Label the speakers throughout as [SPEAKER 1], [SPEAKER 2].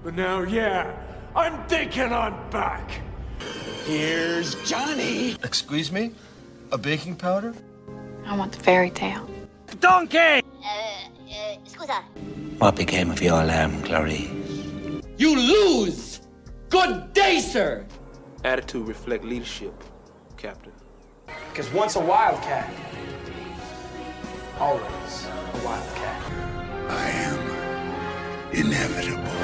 [SPEAKER 1] But now, yeah, I'm thinking I'm back.
[SPEAKER 2] Here's Johnny.
[SPEAKER 3] Excuse me? A baking powder?
[SPEAKER 4] I want the fairy tale.
[SPEAKER 1] Donkey!
[SPEAKER 5] Scusa.
[SPEAKER 6] What became of your lamb, Clarice?
[SPEAKER 2] You lose. Good day, sir.
[SPEAKER 7] Attitude reflect leadership, Captain.
[SPEAKER 8] Because once a wildcat, always a wildcat.
[SPEAKER 9] I am inevitable.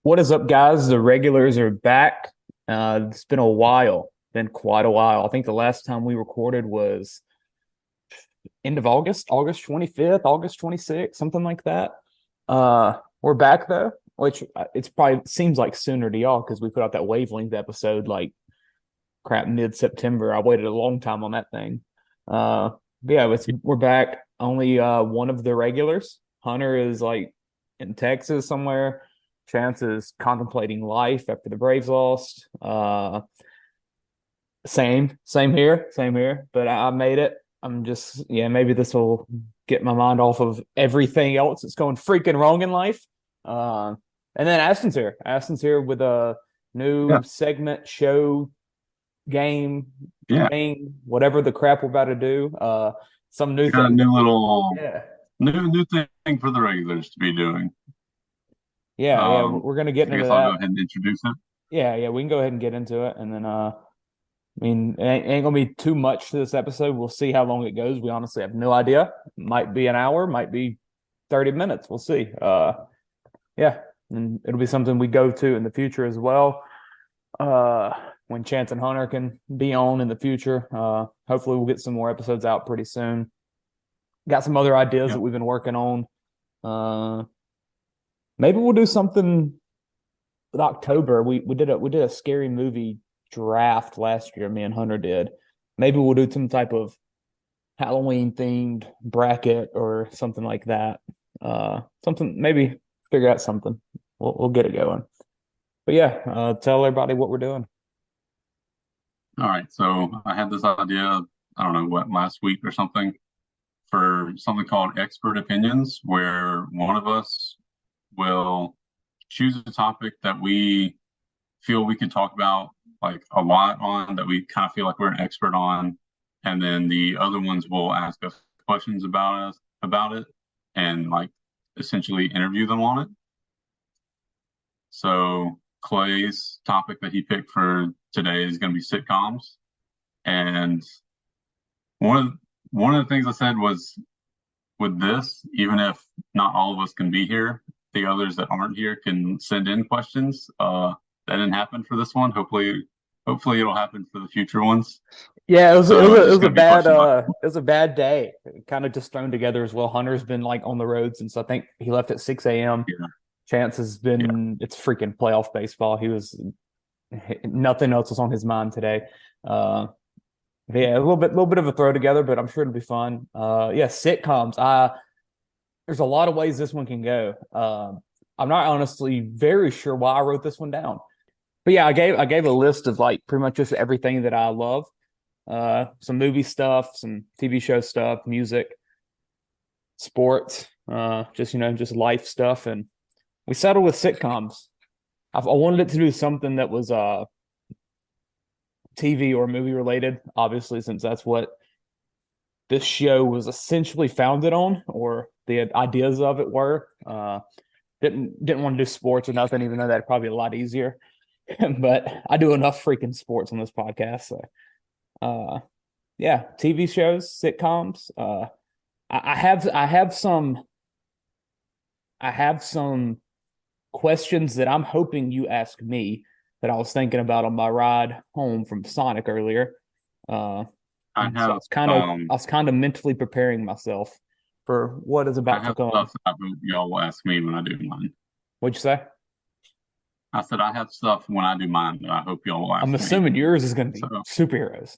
[SPEAKER 10] What is up, guys? The regulars are back. It's been a while, been quite a while. I think the last time we recorded was end of August 25th, August 26th, something like that. We're back though, which it's probably seems like sooner to y'all because we put out that Wavelength episode like crap mid-September. I waited a long time on that thing. But yeah, we're back. Only one of the regulars. Hunter is like in Texas somewhere. Chance is contemplating life after the Braves lost. Same here. But I made it. I'm just, maybe this will get my mind off of everything else that's going freaking wrong in life. And then Aston's here. Aston's here with a new segment, show, game, thing, whatever the crap we're about to do. Some new thing.
[SPEAKER 11] A new little new thing for the regulars to be doing.
[SPEAKER 10] We're gonna get into that.
[SPEAKER 11] I'll go ahead and introduce it.
[SPEAKER 10] Yeah, we can go ahead and get into it, and then it ain't gonna be too much to this episode. We'll see how long it goes. We honestly have no idea. Might be an hour, might be 30 minutes. We'll see. And it'll be something we go to in the future as well. When Chance and Hunter can be on in the future. Hopefully we'll get some more episodes out pretty soon. Got some other ideas that we've been working on. Maybe we'll do something with October. We did a scary movie draft last year. Me and Hunter did. Maybe we'll do some type of Halloween themed bracket or something like that. Maybe figure out something. We'll get it going. But tell everybody what we're doing.
[SPEAKER 11] All right. So I had this idea, I don't know last week or something, for something called Expert Opinions, where one of us will choose a topic that we feel we can talk about like a lot on, that we kind of feel like we're an expert on, and then the other ones will ask us questions about it and like essentially interview them on it. So Clay's topic that he picked for today is going to be sitcoms, and one of the things I said was, with this, even if not all of us can be here, the others that aren't here can send in questions. That didn't happen for this one. Hopefully it'll happen for the future ones.
[SPEAKER 10] Yeah, it was a bad day. Kind of just thrown together as well. Hunter's been like on the road since I think he left at 6 a.m.
[SPEAKER 11] Yeah.
[SPEAKER 10] Chance has been it's freaking playoff baseball. Nothing else was on his mind today. A little bit of a throw together, but I'm sure it'll be fun. Sitcoms. There's a lot of ways this one can go. I'm not honestly very sure why I wrote this one down. But I gave a list of like pretty much just everything that I love. Some movie stuff, some TV show stuff, music, sports, just life stuff. And we settled with sitcoms. I wanted it to do something that was TV or movie related, obviously, since that's what this show was essentially founded on, or the ideas of it were. Didn't want to do sports or nothing, even though that'd probably be a lot easier. But I do enough freaking sports on this podcast. So, TV shows, sitcoms. I have some questions that I'm hoping you ask me that I was thinking about on my ride home from Sonic earlier. I was kind of mentally preparing myself for what is about to come.
[SPEAKER 11] Stuff that I hope y'all will ask me when I do mine.
[SPEAKER 10] What'd you say?
[SPEAKER 11] I said I have stuff when I do mine that I hope y'all will ask me.
[SPEAKER 10] I'm assuming yours is going to be superheroes.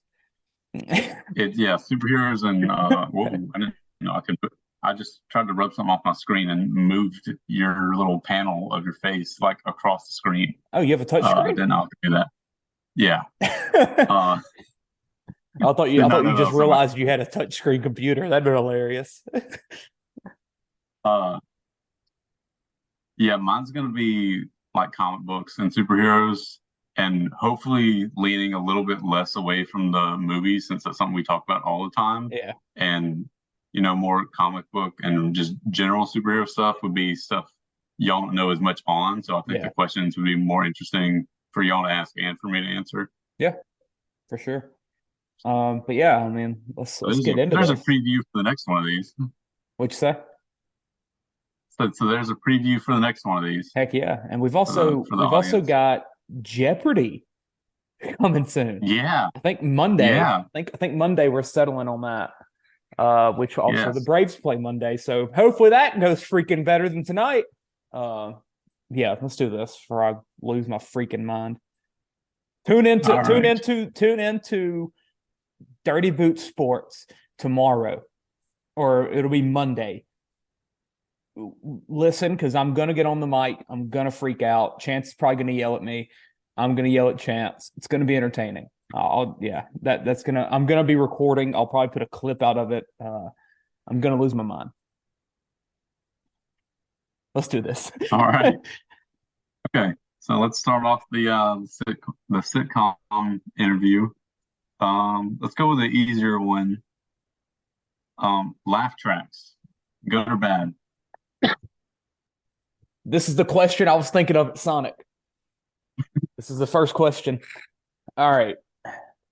[SPEAKER 11] Superheroes and I didn't I could. I just tried to rub something off my screen and moved your little panel of your face like across the screen.
[SPEAKER 10] Oh, you have a touch screen?
[SPEAKER 11] Then I'll do that. Yeah.
[SPEAKER 10] I thought you
[SPEAKER 11] Did not know
[SPEAKER 10] just
[SPEAKER 11] that was so much.
[SPEAKER 10] realized you had a touchscreen computer. That'd be hilarious.
[SPEAKER 11] Yeah, mine's gonna be like comic books and superheroes, and hopefully leaning a little bit less away from the movies since that's something we talk about all the time.
[SPEAKER 10] Yeah.
[SPEAKER 11] And more comic book and just general superhero stuff would be stuff y'all don't know as much on. So I think the questions would be more interesting for y'all to ask and for me to answer.
[SPEAKER 10] Yeah, for sure. But yeah, I mean, let's get into
[SPEAKER 11] this. There's a
[SPEAKER 10] this.
[SPEAKER 11] preview for the next one of these.
[SPEAKER 10] What'd you say?
[SPEAKER 11] So there's a preview for the next one of these.
[SPEAKER 10] Heck yeah. And we've also got Jeopardy coming soon.
[SPEAKER 11] Yeah.
[SPEAKER 10] I think Monday.
[SPEAKER 11] Yeah.
[SPEAKER 10] I think Monday we're settling on that. Which also the Braves play Monday. So hopefully that goes freaking better than tonight. Yeah, let's do this before I lose my freaking mind. Tune into Dirty Boot Sports tomorrow, or it'll be Monday. Listen, because I'm gonna get on the mic. I'm gonna freak out. Chance is probably gonna yell at me. I'm gonna yell at Chance. It's gonna be entertaining. I'm gonna be recording. I'll probably put a clip out of it. I'm gonna lose my mind. Let's do this.
[SPEAKER 11] All right. Okay, so let's start off the sitcom interview. Let's go with the easier one. Laugh tracks, good or bad?
[SPEAKER 10] This is the question I was thinking of at Sonic. This is the first question. All right.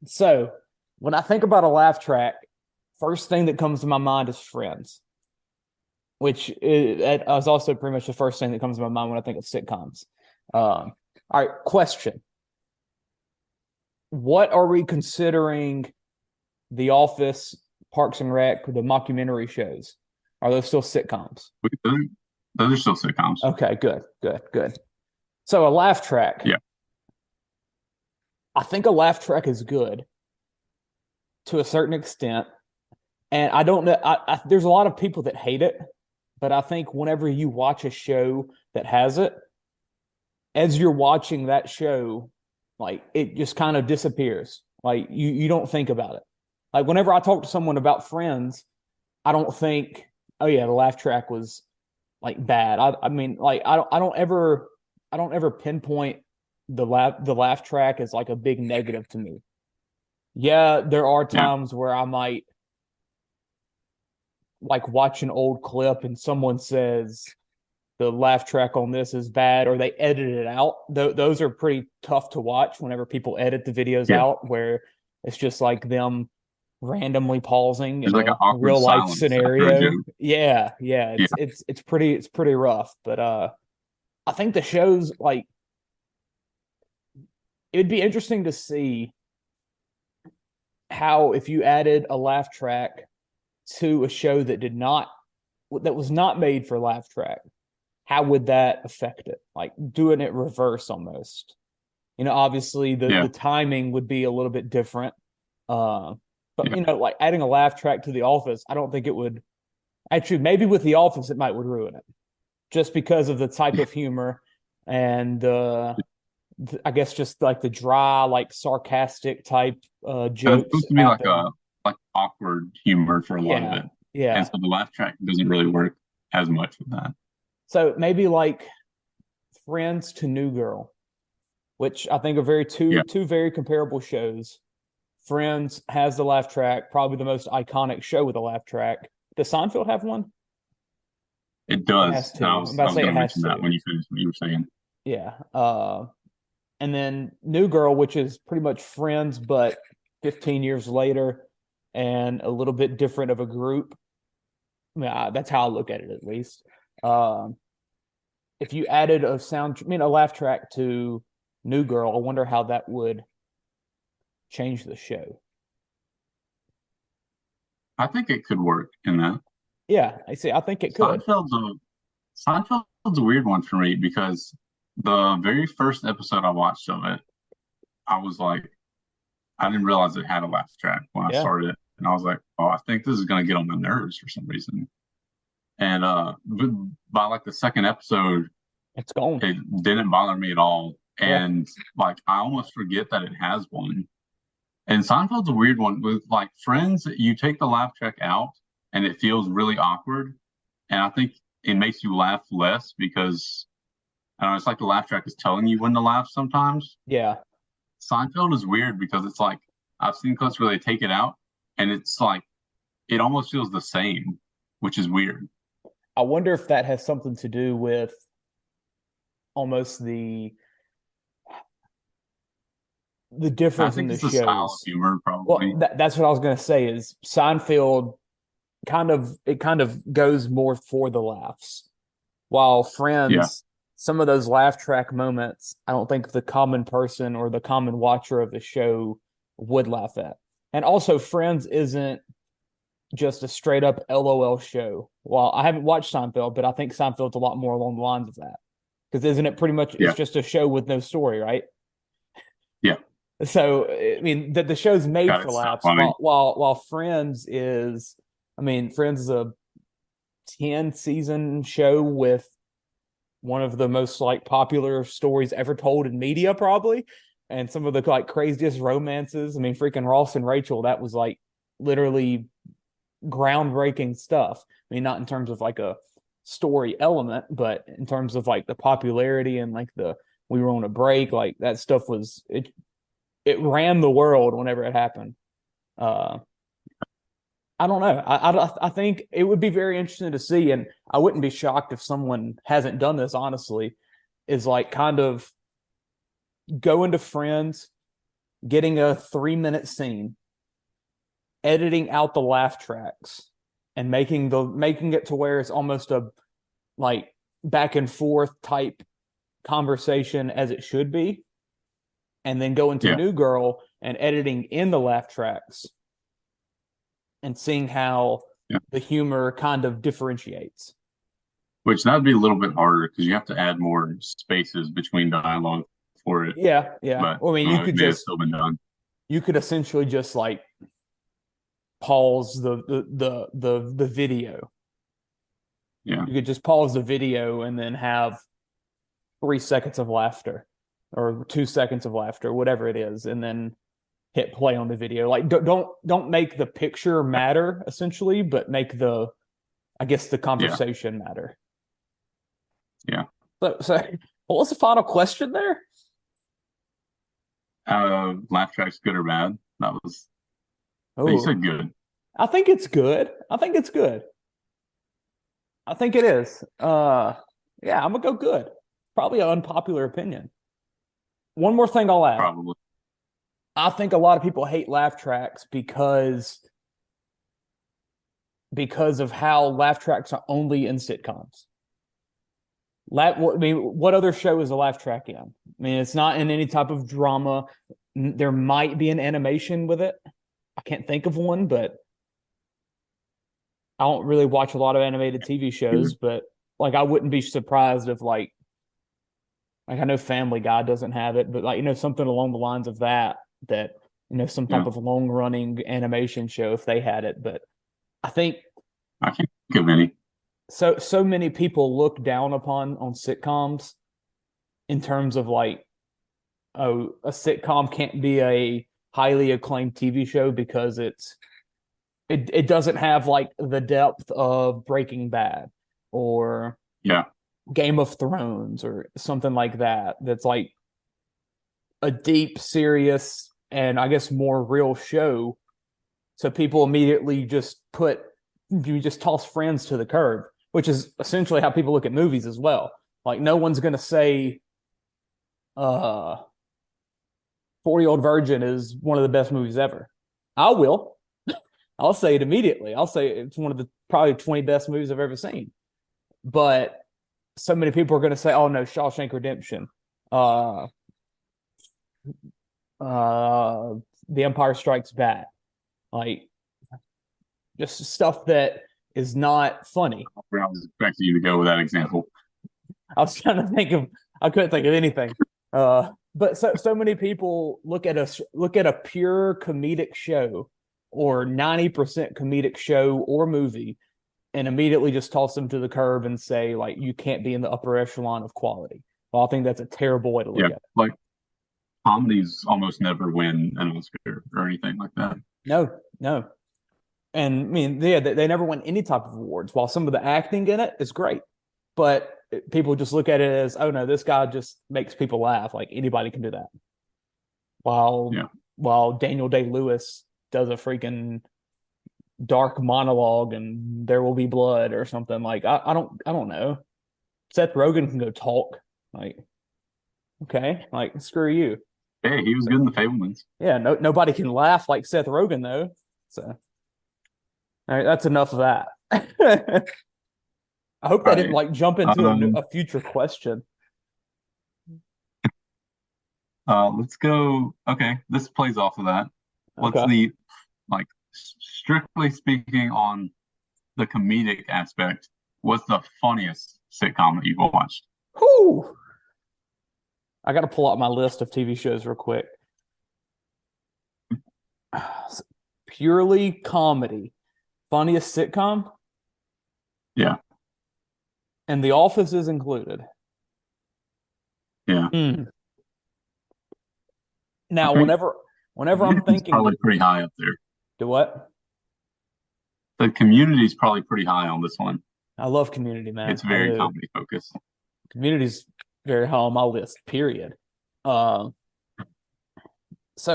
[SPEAKER 10] So when I think about a laugh track, first thing that comes to my mind is Friends, which is also pretty much the first thing that comes to my mind when I think of sitcoms. All right, question. What are we considering The Office, Parks and Rec, the mockumentary shows? Are those still sitcoms?
[SPEAKER 11] Those are still sitcoms.
[SPEAKER 10] Okay, good. So a laugh track.
[SPEAKER 11] Yeah.
[SPEAKER 10] I think a laugh track is good to a certain extent. And I don't know, there's a lot of people that hate it, but I think whenever you watch a show that has it, as you're watching that show, like it just kind of disappears. Like you don't think about it. Like whenever I talk to someone about Friends, I don't think, oh yeah, the laugh track was like bad. I mean, like I don't ever pinpoint the laugh track as like a big negative to me. Yeah, there are times where I might like watch an old clip and someone says the laugh track on this is bad, or they edit it out. Those are pretty tough to watch whenever people edit the videos out, where it's just like them randomly pausing in
[SPEAKER 11] like
[SPEAKER 10] a real life scenario. Yeah. It's pretty rough. But I think the shows, like, it'd be interesting to see how if you added a laugh track to a show that was not made for laugh track, how would that affect it? Like doing it reverse almost. Obviously the timing would be a little bit different. But like adding a laugh track to The Office, I don't think it would. Actually, maybe with The Office it would ruin it, just because of the type of humor and I guess just like the dry, like sarcastic type jokes.
[SPEAKER 11] It's supposed to be like awkward humor for a lot of it.
[SPEAKER 10] Yeah.
[SPEAKER 11] And so the laugh track doesn't really work as much with that.
[SPEAKER 10] So maybe like Friends to New Girl, which I think are two very comparable shows. Friends has the laugh track, probably the most iconic show with a laugh track. Does Seinfeld have one?
[SPEAKER 11] It does. I was going to mention that when you finished what you were saying.
[SPEAKER 10] Yeah. And then New Girl, which is pretty much Friends, but 15 years later and a little bit different of a group. That's how I look at it, at least. If you added a laugh track to New Girl, I wonder how that would change the show.
[SPEAKER 11] I think it could work in that.
[SPEAKER 10] Yeah, I think it could.
[SPEAKER 11] Seinfeld's a weird one for me because the very first episode I watched of it, I was like, I didn't realize it had a laugh track when I started it. And I was like, oh, I think this is going to get on my nerves for some reason. And by like the second episode,
[SPEAKER 10] it's gone.
[SPEAKER 11] It didn't bother me at all. And like, I almost forget that it has one. And Seinfeld's a weird one with like Friends. You take the laugh track out, and it feels really awkward. And I think it makes you laugh less because I don't know. It's like the laugh track is telling you when to laugh sometimes.
[SPEAKER 10] Yeah.
[SPEAKER 11] Seinfeld is weird because it's like I've seen clips where they take it out, and it's like it almost feels the same, which is weird.
[SPEAKER 10] I wonder if that has something to do with almost the difference in the shows.
[SPEAKER 11] Style of humor, probably.
[SPEAKER 10] Well, that's what I was going to say. Is Seinfeld kind of goes more for the laughs, while Friends, some of those laugh track moments, I don't think the common person or the common watcher of the show would laugh at. And also, Friends isn't just a straight up LOL show. Well, I haven't watched Seinfeld, but I think Seinfeld's a lot more along the lines of that. Because isn't it pretty much it's just a show with no story, right?
[SPEAKER 11] Yeah.
[SPEAKER 10] So I mean, the show's made for laughs, while Friends is, Friends is a 10-season show with one of the most like popular stories ever told in media, probably, and some of the like craziest romances. Freaking Ross and Rachel, that was like literally groundbreaking stuff. Not in terms of like a story element, but in terms of like the popularity and like we were on a break, like that stuff was it ran the world whenever it happened. I don't know. I think it would be very interesting to see, and I wouldn't be shocked if someone hasn't done this, honestly, is like kind of go into Friends, getting a 3-minute scene, editing out the laugh tracks, and making it to where it's almost a like back and forth type conversation as it should be, and then go into New Girl and editing in the laugh tracks and seeing how the humor kind of differentiates.
[SPEAKER 11] Which that would be a little bit harder because you have to add more spaces between dialogue for it.
[SPEAKER 10] Yeah.
[SPEAKER 11] But,
[SPEAKER 10] you could just
[SPEAKER 11] still been done.
[SPEAKER 10] You could essentially just like pause the video.
[SPEAKER 11] Yeah.
[SPEAKER 10] You could just pause the video and then have 3 seconds of laughter or 2 seconds of laughter, whatever it is, and then hit play on the video. Like don't make the picture matter essentially, but make the conversation matter.
[SPEAKER 11] Yeah.
[SPEAKER 10] So what was the final question there?
[SPEAKER 11] Laugh track's good or bad? That was. You said good.
[SPEAKER 10] I think it's good. I think it is. I'm gonna go good. Probably an unpopular opinion. One more thing I'll add.
[SPEAKER 11] Probably.
[SPEAKER 10] I think a lot of people hate laugh tracks because of how laugh tracks are only in sitcoms. What other show is a laugh track in? It's not in any type of drama. There might be an animation with it. I can't think of one, but I don't really watch a lot of animated TV shows, but like I wouldn't be surprised if like I know Family Guy doesn't have it, but like something along the lines of that some type of long running animation show if they had it. But I think
[SPEAKER 11] I can't think of any.
[SPEAKER 10] So many people look down upon on sitcoms in terms of like, a sitcom can't be a highly acclaimed TV show because it doesn't have like the depth of Breaking Bad or Game of Thrones or something like that. That's like a deep, serious, and I guess more real show. So people immediately just toss Friends to the curb, which is essentially how people look at movies as well. Like no one's going to say 40-Year-Old Virgin is one of the best movies ever. I will. I'll say it immediately. I'll say it's one of the probably 20 best movies I've ever seen. But so many people are going to say, oh no, Shawshank Redemption. The Empire Strikes Back. Like just stuff that is not funny.
[SPEAKER 11] I was expecting you to go with that example.
[SPEAKER 10] I was trying to I couldn't think of anything. But so many people look at a pure comedic show or 90% comedic show or movie and immediately just toss them to the curb and say like you can't be in the upper echelon of quality. Well, I think that's a terrible way to look at it.
[SPEAKER 11] Like comedies almost never win an Oscar or anything like that.
[SPEAKER 10] No, no. And I mean, yeah, they never win any type of awards. While some of the acting in it is great, but people just look at it as, oh no, this guy just makes people laugh. Like anybody can do that. While Daniel Day-Lewis does a freaking dark monologue and There Will Be Blood or something, like I don't know. Seth Rogen can go talk. Like, okay, like screw you.
[SPEAKER 11] Hey, he was good in The Fabelmans.
[SPEAKER 10] Yeah, nobody can laugh like Seth Rogen though. So, all right, that's enough of that. I hope that didn't like jump into a future question.
[SPEAKER 11] Let's go. Okay, this plays off of that. What's the, like, strictly speaking on the comedic aspect, what's the funniest sitcom that you've watched?
[SPEAKER 10] Whew. I got to pull out my list of TV shows real quick. Purely comedy. Funniest sitcom?
[SPEAKER 11] Yeah.
[SPEAKER 10] And The Office is included.
[SPEAKER 11] Yeah.
[SPEAKER 10] Now, whenever I'm thinking,
[SPEAKER 11] probably pretty high up there.
[SPEAKER 10] Do what?
[SPEAKER 11] The Community's probably pretty high on this one.
[SPEAKER 10] I love Community, man.
[SPEAKER 11] It's very comedy focused.
[SPEAKER 10] Community's very high on my list. Period. So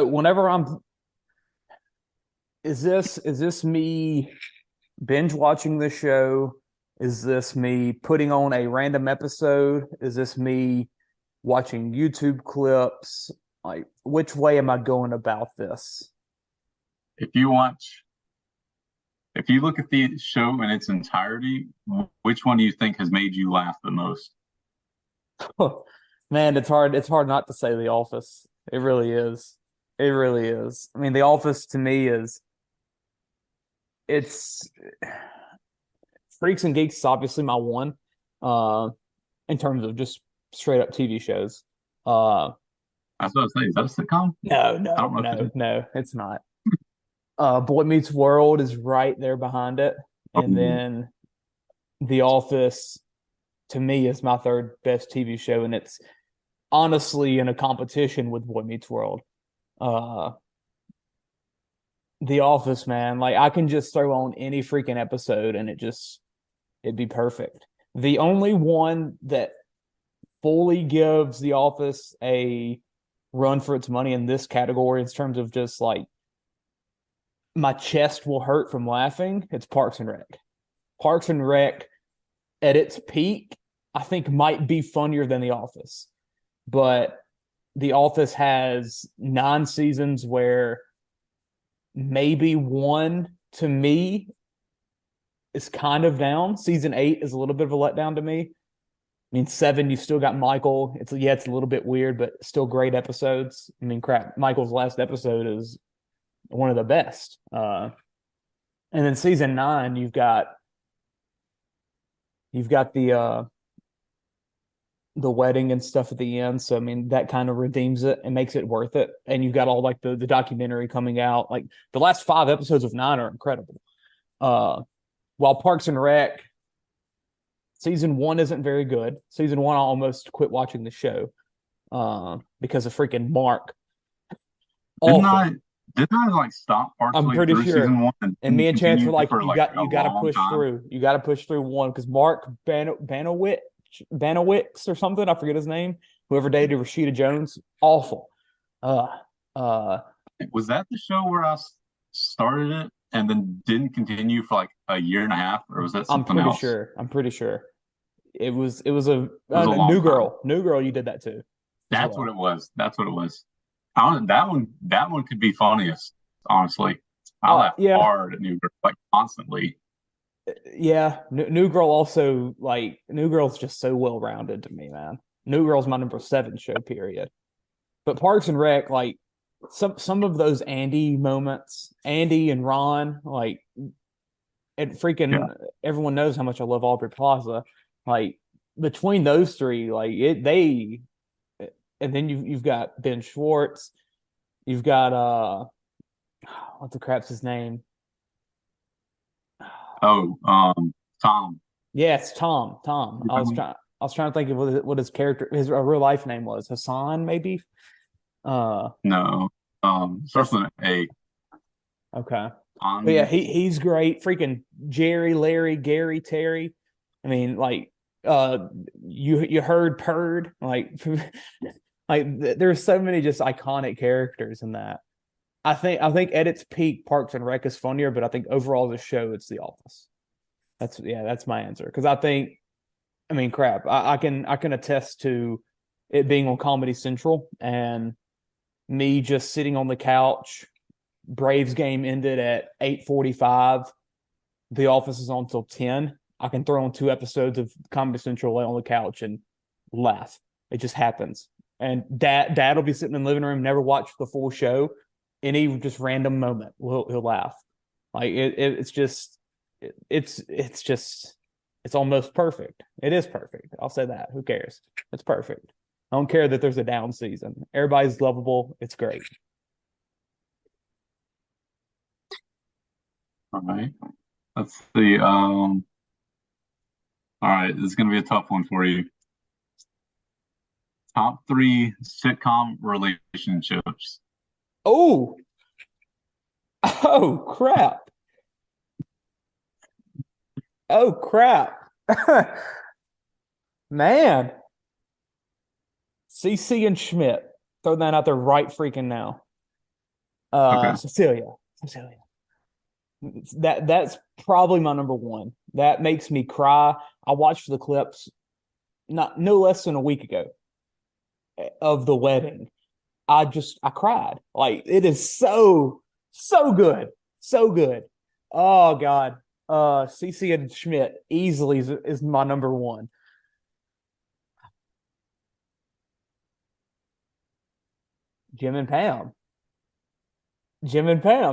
[SPEAKER 10] whenever is this me binge watching the show? Is this me putting on a random episode? Is this me watching YouTube clips? Like, which way am I going about this?
[SPEAKER 11] If you look at the show in its entirety, which one do you think has made you laugh the most?
[SPEAKER 10] Man, it's hard not to say The Office. It really is. It really is. I mean, The Office to me it's Freaks and Geeks is obviously my one, in terms of just straight up TV shows.
[SPEAKER 11] I was about to say, is that a sitcom?
[SPEAKER 10] No, it's not. Boy Meets World is right there behind it. And then The Office, to me, is my third best TV show. And it's honestly in a competition with Boy Meets World. The Office, man. Like, I can just throw on any freaking episode and it'd be perfect. The only one that fully gives The Office a run for its money in this category in terms of just like my chest will hurt from laughing, it's Parks and Rec. Parks and Rec at its peak, I think might be funnier than The Office. But The Office has 9 seasons where maybe one to me is kind of down. Season 8 is a little bit of a letdown to me. I mean, 7, you've still got Michael. It's a little bit weird, but still great episodes. I mean, crap, Michael's last episode is one of the best. And then season 9, you've got the wedding and stuff at the end. So I mean, that kind of redeems it and makes it worth it. And you've got all like the documentary coming out. Like the last 5 episodes of 9 are incredible. While Parks and Rec, season 1 isn't very good. Season 1, I almost quit watching the show because of freaking Mark.
[SPEAKER 11] Didn't I like stop partway
[SPEAKER 10] I'm pretty
[SPEAKER 11] through
[SPEAKER 10] sure.
[SPEAKER 11] season 1?
[SPEAKER 10] And me and Chance were like,
[SPEAKER 11] for,
[SPEAKER 10] you got to push
[SPEAKER 11] time.
[SPEAKER 10] through. You got to push through 1 because Mark Banowitz or something, I forget his name. Whoever dated Rashida Jones, awful.
[SPEAKER 11] Was that the show where I started it and then didn't continue for like a year and a half, or was that something else?
[SPEAKER 10] I'm pretty sure. It was a New Girl. New Girl, you did that too.
[SPEAKER 11] That's what it was. That one could be funniest, honestly. I laugh hard at New Girl, like constantly.
[SPEAKER 10] Yeah, New Girl also, like, New Girl's just so well rounded to me, man. New Girl's my number 7 show, period. But Parks and Rec, like, some of those Andy moments, Andy and Ron, like, and freaking everyone knows how much I love Aubrey Plaza. Like, between those 3, like, and then you've got Ben Schwartz, you've got what the crap's his name?
[SPEAKER 11] Oh, Tom.
[SPEAKER 10] Yeah, it's Tom. I was trying to think of what his character, his real life name was. Hassan, maybe.
[SPEAKER 11] No. Starts with an A.
[SPEAKER 10] Okay. But yeah, he's great. Freaking Jerry, Larry, Gary, Terry. I mean, like, you heard Purd, like, there's so many just iconic characters in that. I think at its peak, Parks and Rec is funnier, but I think overall the show, it's The Office. That's my answer. Because I mean, crap, I can attest to it being on Comedy Central and me just sitting on the couch. Braves game ended at 8:45. The Office is on till 10. I can throw on 2 episodes of Comedy Central, lay on the couch, and laugh. It just happens. And dad will be sitting in the living room, never watch the full show. Any just random moment, he'll laugh. Like it's almost perfect. It is perfect. I'll say that. Who cares? It's perfect. I don't care that there's a down season. Everybody's lovable. It's great.
[SPEAKER 11] All right. Let's see. All right. This is going to be a tough one for you. Top 3 sitcom relationships.
[SPEAKER 10] Oh crap. Oh crap. Man. CC and Schmidt. Throw that out there right freaking now.
[SPEAKER 11] Okay.
[SPEAKER 10] Cecilia. That's probably my number 1. That makes me cry. I watched the clips no less than a week ago of the wedding. I cried. Like, it is so good. So good. Oh God. CC and Schmidt easily is my number 1. Jim and Pam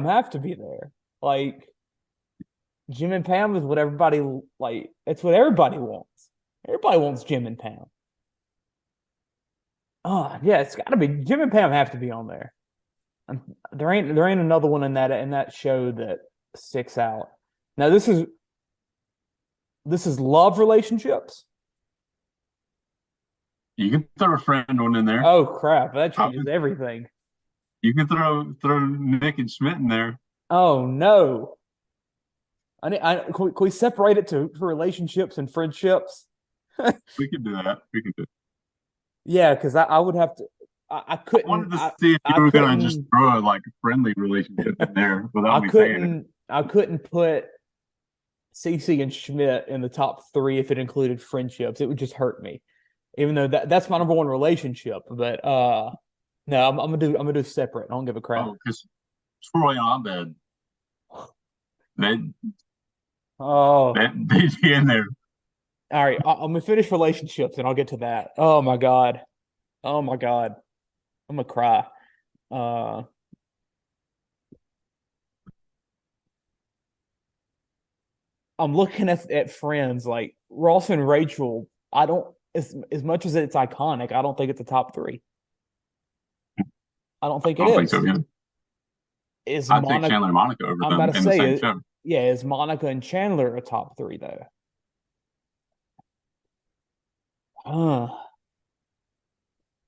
[SPEAKER 10] have to be there. Like, Jim and Pam is what everybody, like, it's what everybody wants. Everybody wants Jim and Pam. Oh, yeah, it's got to be. Jim and Pam have to be on there. There ain't another one in that show that sticks out. Now, this is love relationships.
[SPEAKER 11] You can throw a friend one in there.
[SPEAKER 10] Oh crap, that changes everything.
[SPEAKER 11] You can throw Nick and Schmidt in there.
[SPEAKER 10] Oh no. Can we separate it to relationships and friendships?
[SPEAKER 11] We can do that.
[SPEAKER 10] Yeah, because I would have to. I couldn't.
[SPEAKER 11] I wanted to see if you were going to just throw a friendly relationship in there without me saying it.
[SPEAKER 10] I couldn't put CC and Schmidt in the top 3 if it included friendships. It would just hurt me, even though that's my number 1 relationship. But no, I'm gonna do separate. I don't give a crap.
[SPEAKER 11] Oh, because Troy and Abed, they'd be in there.
[SPEAKER 10] All right, I'm gonna finish relationships and I'll get to that. Oh my god, I'm gonna cry. I'm looking at Friends, like Ross and Rachel. I don't, as much as it's iconic, I don't think it's a top 3. I don't think it is.
[SPEAKER 11] Think so, yeah. I'd take Chandler and Monica over them in the same show.
[SPEAKER 10] Yeah, is Monica and Chandler a top 3 though?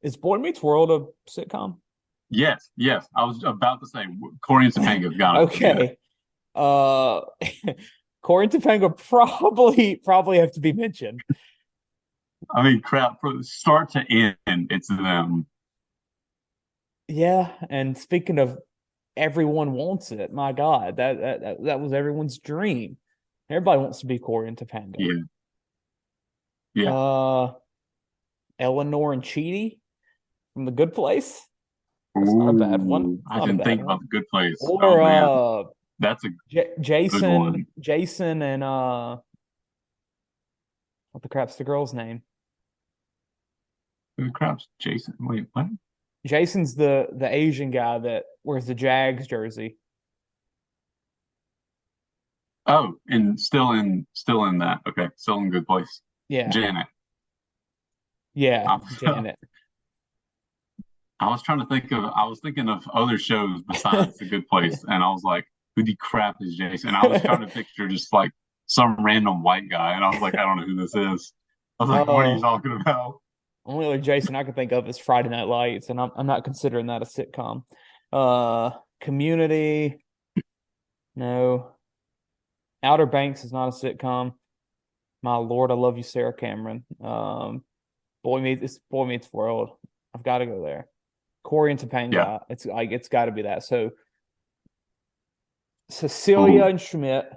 [SPEAKER 10] Is Boy Meets World a sitcom?
[SPEAKER 11] Yes. I was about to say Corey and Topanga's got it.
[SPEAKER 10] Okay. Corey and Topanga probably have to be mentioned.
[SPEAKER 11] I mean, crap, from start to end, it's them.
[SPEAKER 10] Yeah, and speaking of everyone wants it, my God, that was everyone's dream. Everybody wants to be Corey and Topanga.
[SPEAKER 11] Yeah.
[SPEAKER 10] Eleanor and Chidi from The Good Place. That's not a bad one.
[SPEAKER 11] I didn't think about The Good Place.
[SPEAKER 10] Or
[SPEAKER 11] that's a
[SPEAKER 10] Jason
[SPEAKER 11] good one.
[SPEAKER 10] Jason and what the crap's the girl's name?
[SPEAKER 11] Who the crap's Jason? Wait, what?
[SPEAKER 10] Jason's the Asian guy that wears the Jags jersey.
[SPEAKER 11] Oh, and still in that. Okay, still in Good Place.
[SPEAKER 10] Yeah.
[SPEAKER 11] Janet.
[SPEAKER 10] Yeah, Janet.
[SPEAKER 11] I was thinking of other shows besides The Good Place, and I was like, who the crap is Jason? And I was trying to picture just like some random white guy, and I was like, I don't know who this is. I was like, what are you talking about?
[SPEAKER 10] Only other Jason I can think of is Friday Night Lights, and I'm not considering that a sitcom. Community, no. Outer Banks is not a sitcom. My Lord, I love you, Sarah Cameron. Boy Meets World. I've got to go there. Corey and Topanga.
[SPEAKER 11] Yeah.
[SPEAKER 10] It's got to be that. So Cecilia and Schmidt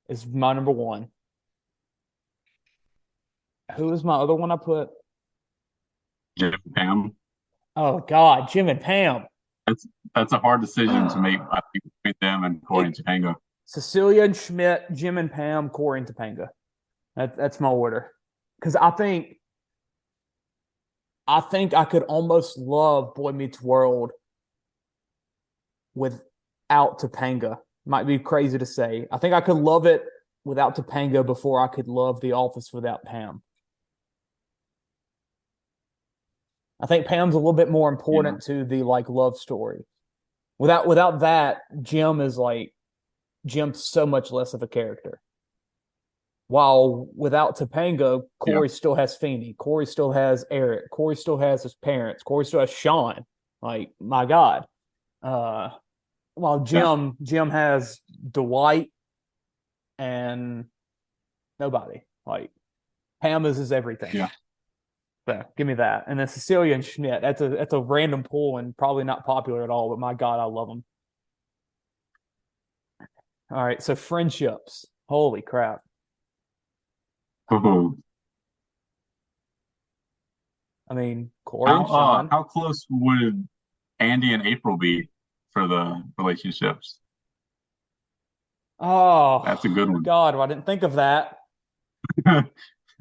[SPEAKER 10] is my number one. Who is my other one I put?
[SPEAKER 11] Jim and Pam.
[SPEAKER 10] Oh God, Jim and Pam.
[SPEAKER 11] That's a hard decision to make, I think, between them and Corey and Topanga.
[SPEAKER 10] Cecilia and Schmidt, Jim and Pam, Corey and Topanga. That's my order. Because I think I could almost love Boy Meets World without Topanga. Might be crazy to say. I think I could love it without Topanga before I could love The Office without Pam. I think Pam's a little bit more important to the love story. Without that, Jim's so much less of a character. While without Topanga, Corey still has Feeney. Corey still has Eric. Corey still has his parents. Corey still has Sean. My God. While Jim has Dwight and nobody. Pam is his everything.
[SPEAKER 11] Yeah.
[SPEAKER 10] So give me that. And then Cecilia and Schmidt. That's a random pull and probably not popular at all, but my God, I love them. All right, so friendships. Holy crap.
[SPEAKER 11] Ooh.
[SPEAKER 10] I mean, Corey and Sean.
[SPEAKER 11] How close would Andy and April be for the relationships?
[SPEAKER 10] Oh,
[SPEAKER 11] that's a good one.
[SPEAKER 10] God, I didn't think of that. I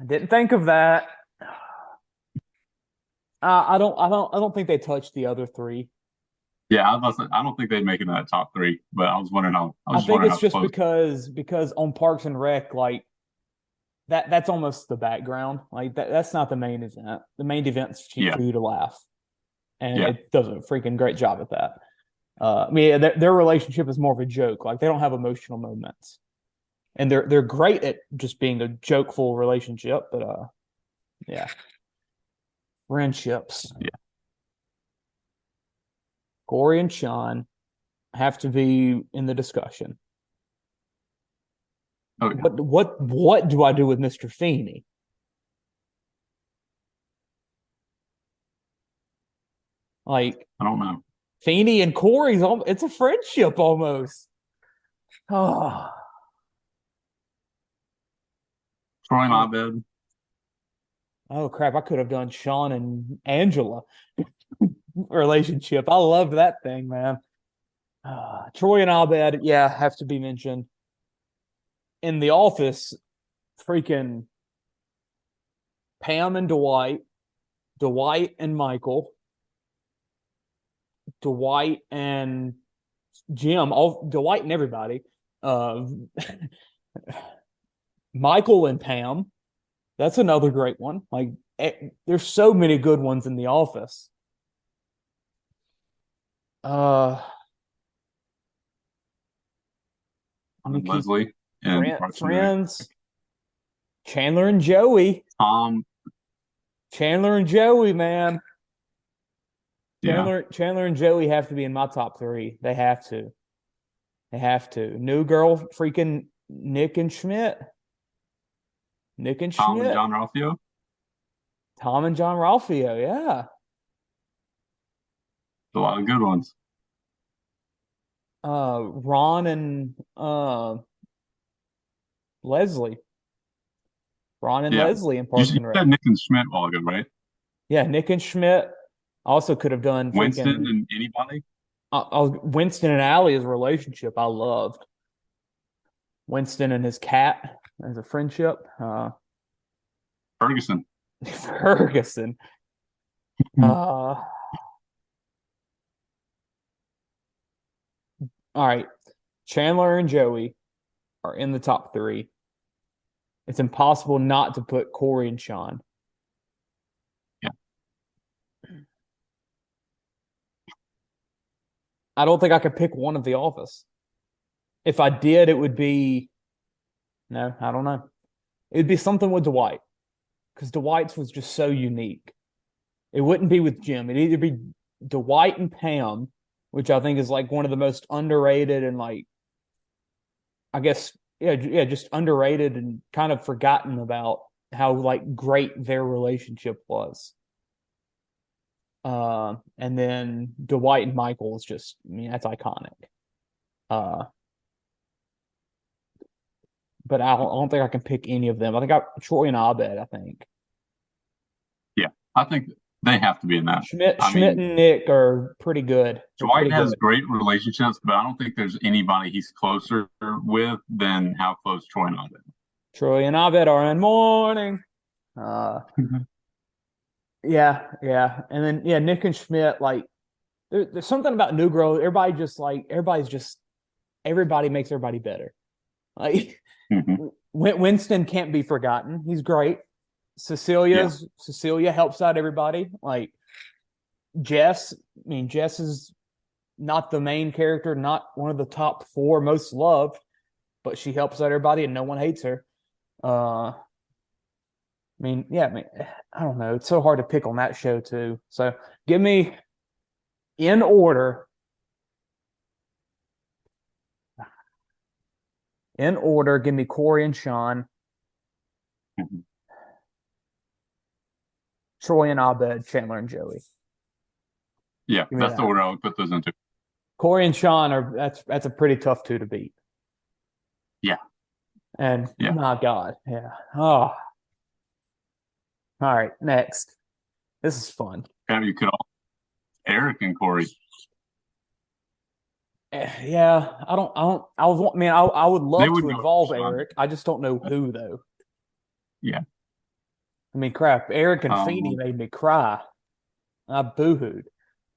[SPEAKER 10] didn't think of that. I don't think they touched the other three.
[SPEAKER 11] Yeah, I don't think they'd make it in that top three, but I was wondering how.
[SPEAKER 10] I think it's just because on Parks and Rec, that's almost the background. That's not the main event. The main event's cheap for you to laugh, and it does a freaking great job at that. Their relationship is more of a joke. They don't have emotional moments, and they're great at just being a jokeful relationship. But friendships.
[SPEAKER 11] Yeah.
[SPEAKER 10] Corey and Sean have to be in the discussion.
[SPEAKER 11] Oh, yeah.
[SPEAKER 10] What do I do with Mr. Feeney? I
[SPEAKER 11] don't know.
[SPEAKER 10] Feeney and Corey's it's a friendship almost. Oh.
[SPEAKER 11] Troy and Abed.
[SPEAKER 10] Oh crap! I could have done Sean and Angela relationship. I love that thing, man. Troy and Abed, have to be mentioned. In The Office, freaking Pam and Dwight and Michael, Dwight and Jim, Dwight and everybody, Michael and Pam. That's another great one. There's so many good ones in The Office.
[SPEAKER 11] Leslie and
[SPEAKER 10] Friends. Chandler and Joey. Chandler and Joey, man. Chandler and Joey have to be in my top three. They have to. New Girl, freaking Nick and Schmidt.
[SPEAKER 11] Tom and John Ralphio.
[SPEAKER 10] Tom and John Ralphio, yeah.
[SPEAKER 11] A lot of good ones.
[SPEAKER 10] Ron and Leslie. Leslie in Parks and Rec.
[SPEAKER 11] You said Nick and Schmidt all good, right?
[SPEAKER 10] Yeah, Nick and Schmidt. Also could have done
[SPEAKER 11] Winston and anybody.
[SPEAKER 10] Winston and Allie's relationship I loved. Winston and his cat as a friendship.
[SPEAKER 11] Ferguson.
[SPEAKER 10] All right. Chandler and Joey are in the top three. It's impossible not to put Corey and Sean.
[SPEAKER 11] Yeah.
[SPEAKER 10] I don't think I could pick one of The Office. If I did, it would be... No, I don't know. It'd be something with Dwight. Because Dwight's was just so unique. It wouldn't be with Jim. It'd either be Dwight and Pam, which I think is like one of the most underrated and like, I guess, just underrated and kind of forgotten about how like great their relationship was. And then Dwight and Michael is just, I mean, that's iconic. But I don't think I can pick any of them. I think Troy and Abed, I think.
[SPEAKER 11] Yeah, I think they have to be in that.
[SPEAKER 10] Schmidt and Nick are pretty good.
[SPEAKER 11] Dwight has great relationships, but I don't think there's anybody he's closer with than how close Troy and Abed.
[SPEAKER 10] Troy and Abed are in mourning. Yeah. And then, Nick and Schmidt, like, there's something about New Girl. Everybody makes everybody better. Like, Winston can't be forgotten. He's great. Cecilia helps out everybody. Like, Jess is not the main character, not one of the top 4 most loved, but she helps out everybody and no one hates her. I don't know. It's so hard to pick on that show too. So give me in order. Give me Corey and Sean. Troy and Abed, Chandler and Joey.
[SPEAKER 11] Yeah, that's the order I would put those into.
[SPEAKER 10] Corey and Sean that's a pretty tough 2 to beat.
[SPEAKER 11] Yeah.
[SPEAKER 10] And my God, yeah. Oh. All right, next. This is fun.
[SPEAKER 11] You could all Eric and Corey.
[SPEAKER 10] Yeah, I would love to involve Eric. I just don't know who though.
[SPEAKER 11] Yeah.
[SPEAKER 10] I mean, crap. Eric and Feeney made me cry. I boo-hooed.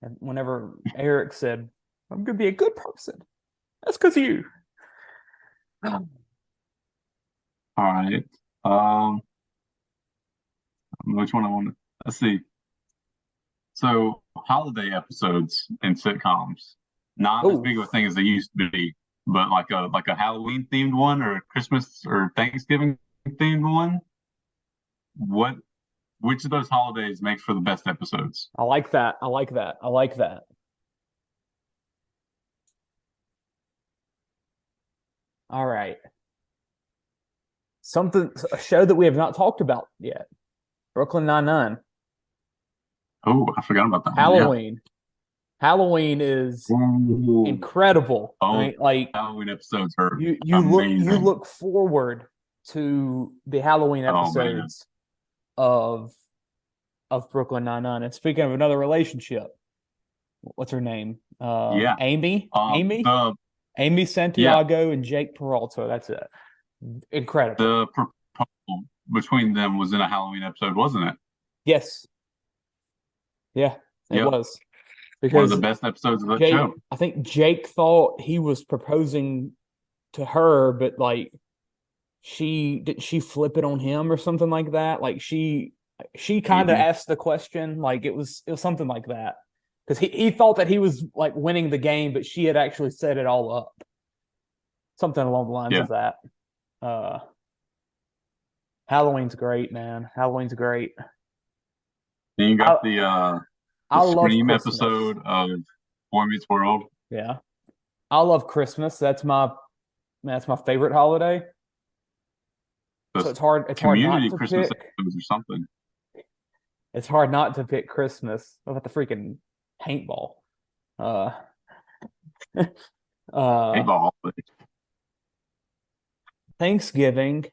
[SPEAKER 10] And whenever Eric said, "I'm gonna be a good person," that's because of you.
[SPEAKER 11] All right. Which one I want to? Let's see. So holiday episodes in sitcoms, not as big of a thing as they used to be, but like a Halloween themed one or a Christmas or Thanksgiving themed one. Which of those holidays makes for the best episodes?
[SPEAKER 10] I like that. All right. A show that we have not talked about yet. Brooklyn Nine-Nine.
[SPEAKER 11] Oh, I forgot about that.
[SPEAKER 10] Halloween. Yeah. Halloween is incredible.
[SPEAKER 11] Oh,
[SPEAKER 10] I mean, like
[SPEAKER 11] Halloween episodes are
[SPEAKER 10] amazing. You look forward to the Halloween episodes of Brooklyn Nine-Nine. And speaking of another relationship, what's her name? Amy. Amy Santiago and Jake Peralta. That's it. Incredible.
[SPEAKER 11] The proposal between them was in a Halloween episode, wasn't it?
[SPEAKER 10] Yes. Yeah, it was.
[SPEAKER 11] Because one of the best episodes of that show.
[SPEAKER 10] I think Jake thought he was proposing to her, but like she flip it on him or something like that. Like she kind of asked the question, like it was something like that. Because he thought that he was like winning the game, but she had actually set it all up. Something along the lines of that. Halloween's great, man. Halloween's great.
[SPEAKER 11] Then you got the Scream episode of Boy Meets World.
[SPEAKER 10] Yeah, I love Christmas. That's my favorite holiday. So it's hard. It's hard not to
[SPEAKER 11] Christmas
[SPEAKER 10] pick.
[SPEAKER 11] Episodes or something.
[SPEAKER 10] It's hard not to pick Christmas. What about the freaking paintball?
[SPEAKER 11] Paintball.
[SPEAKER 10] Thanksgiving.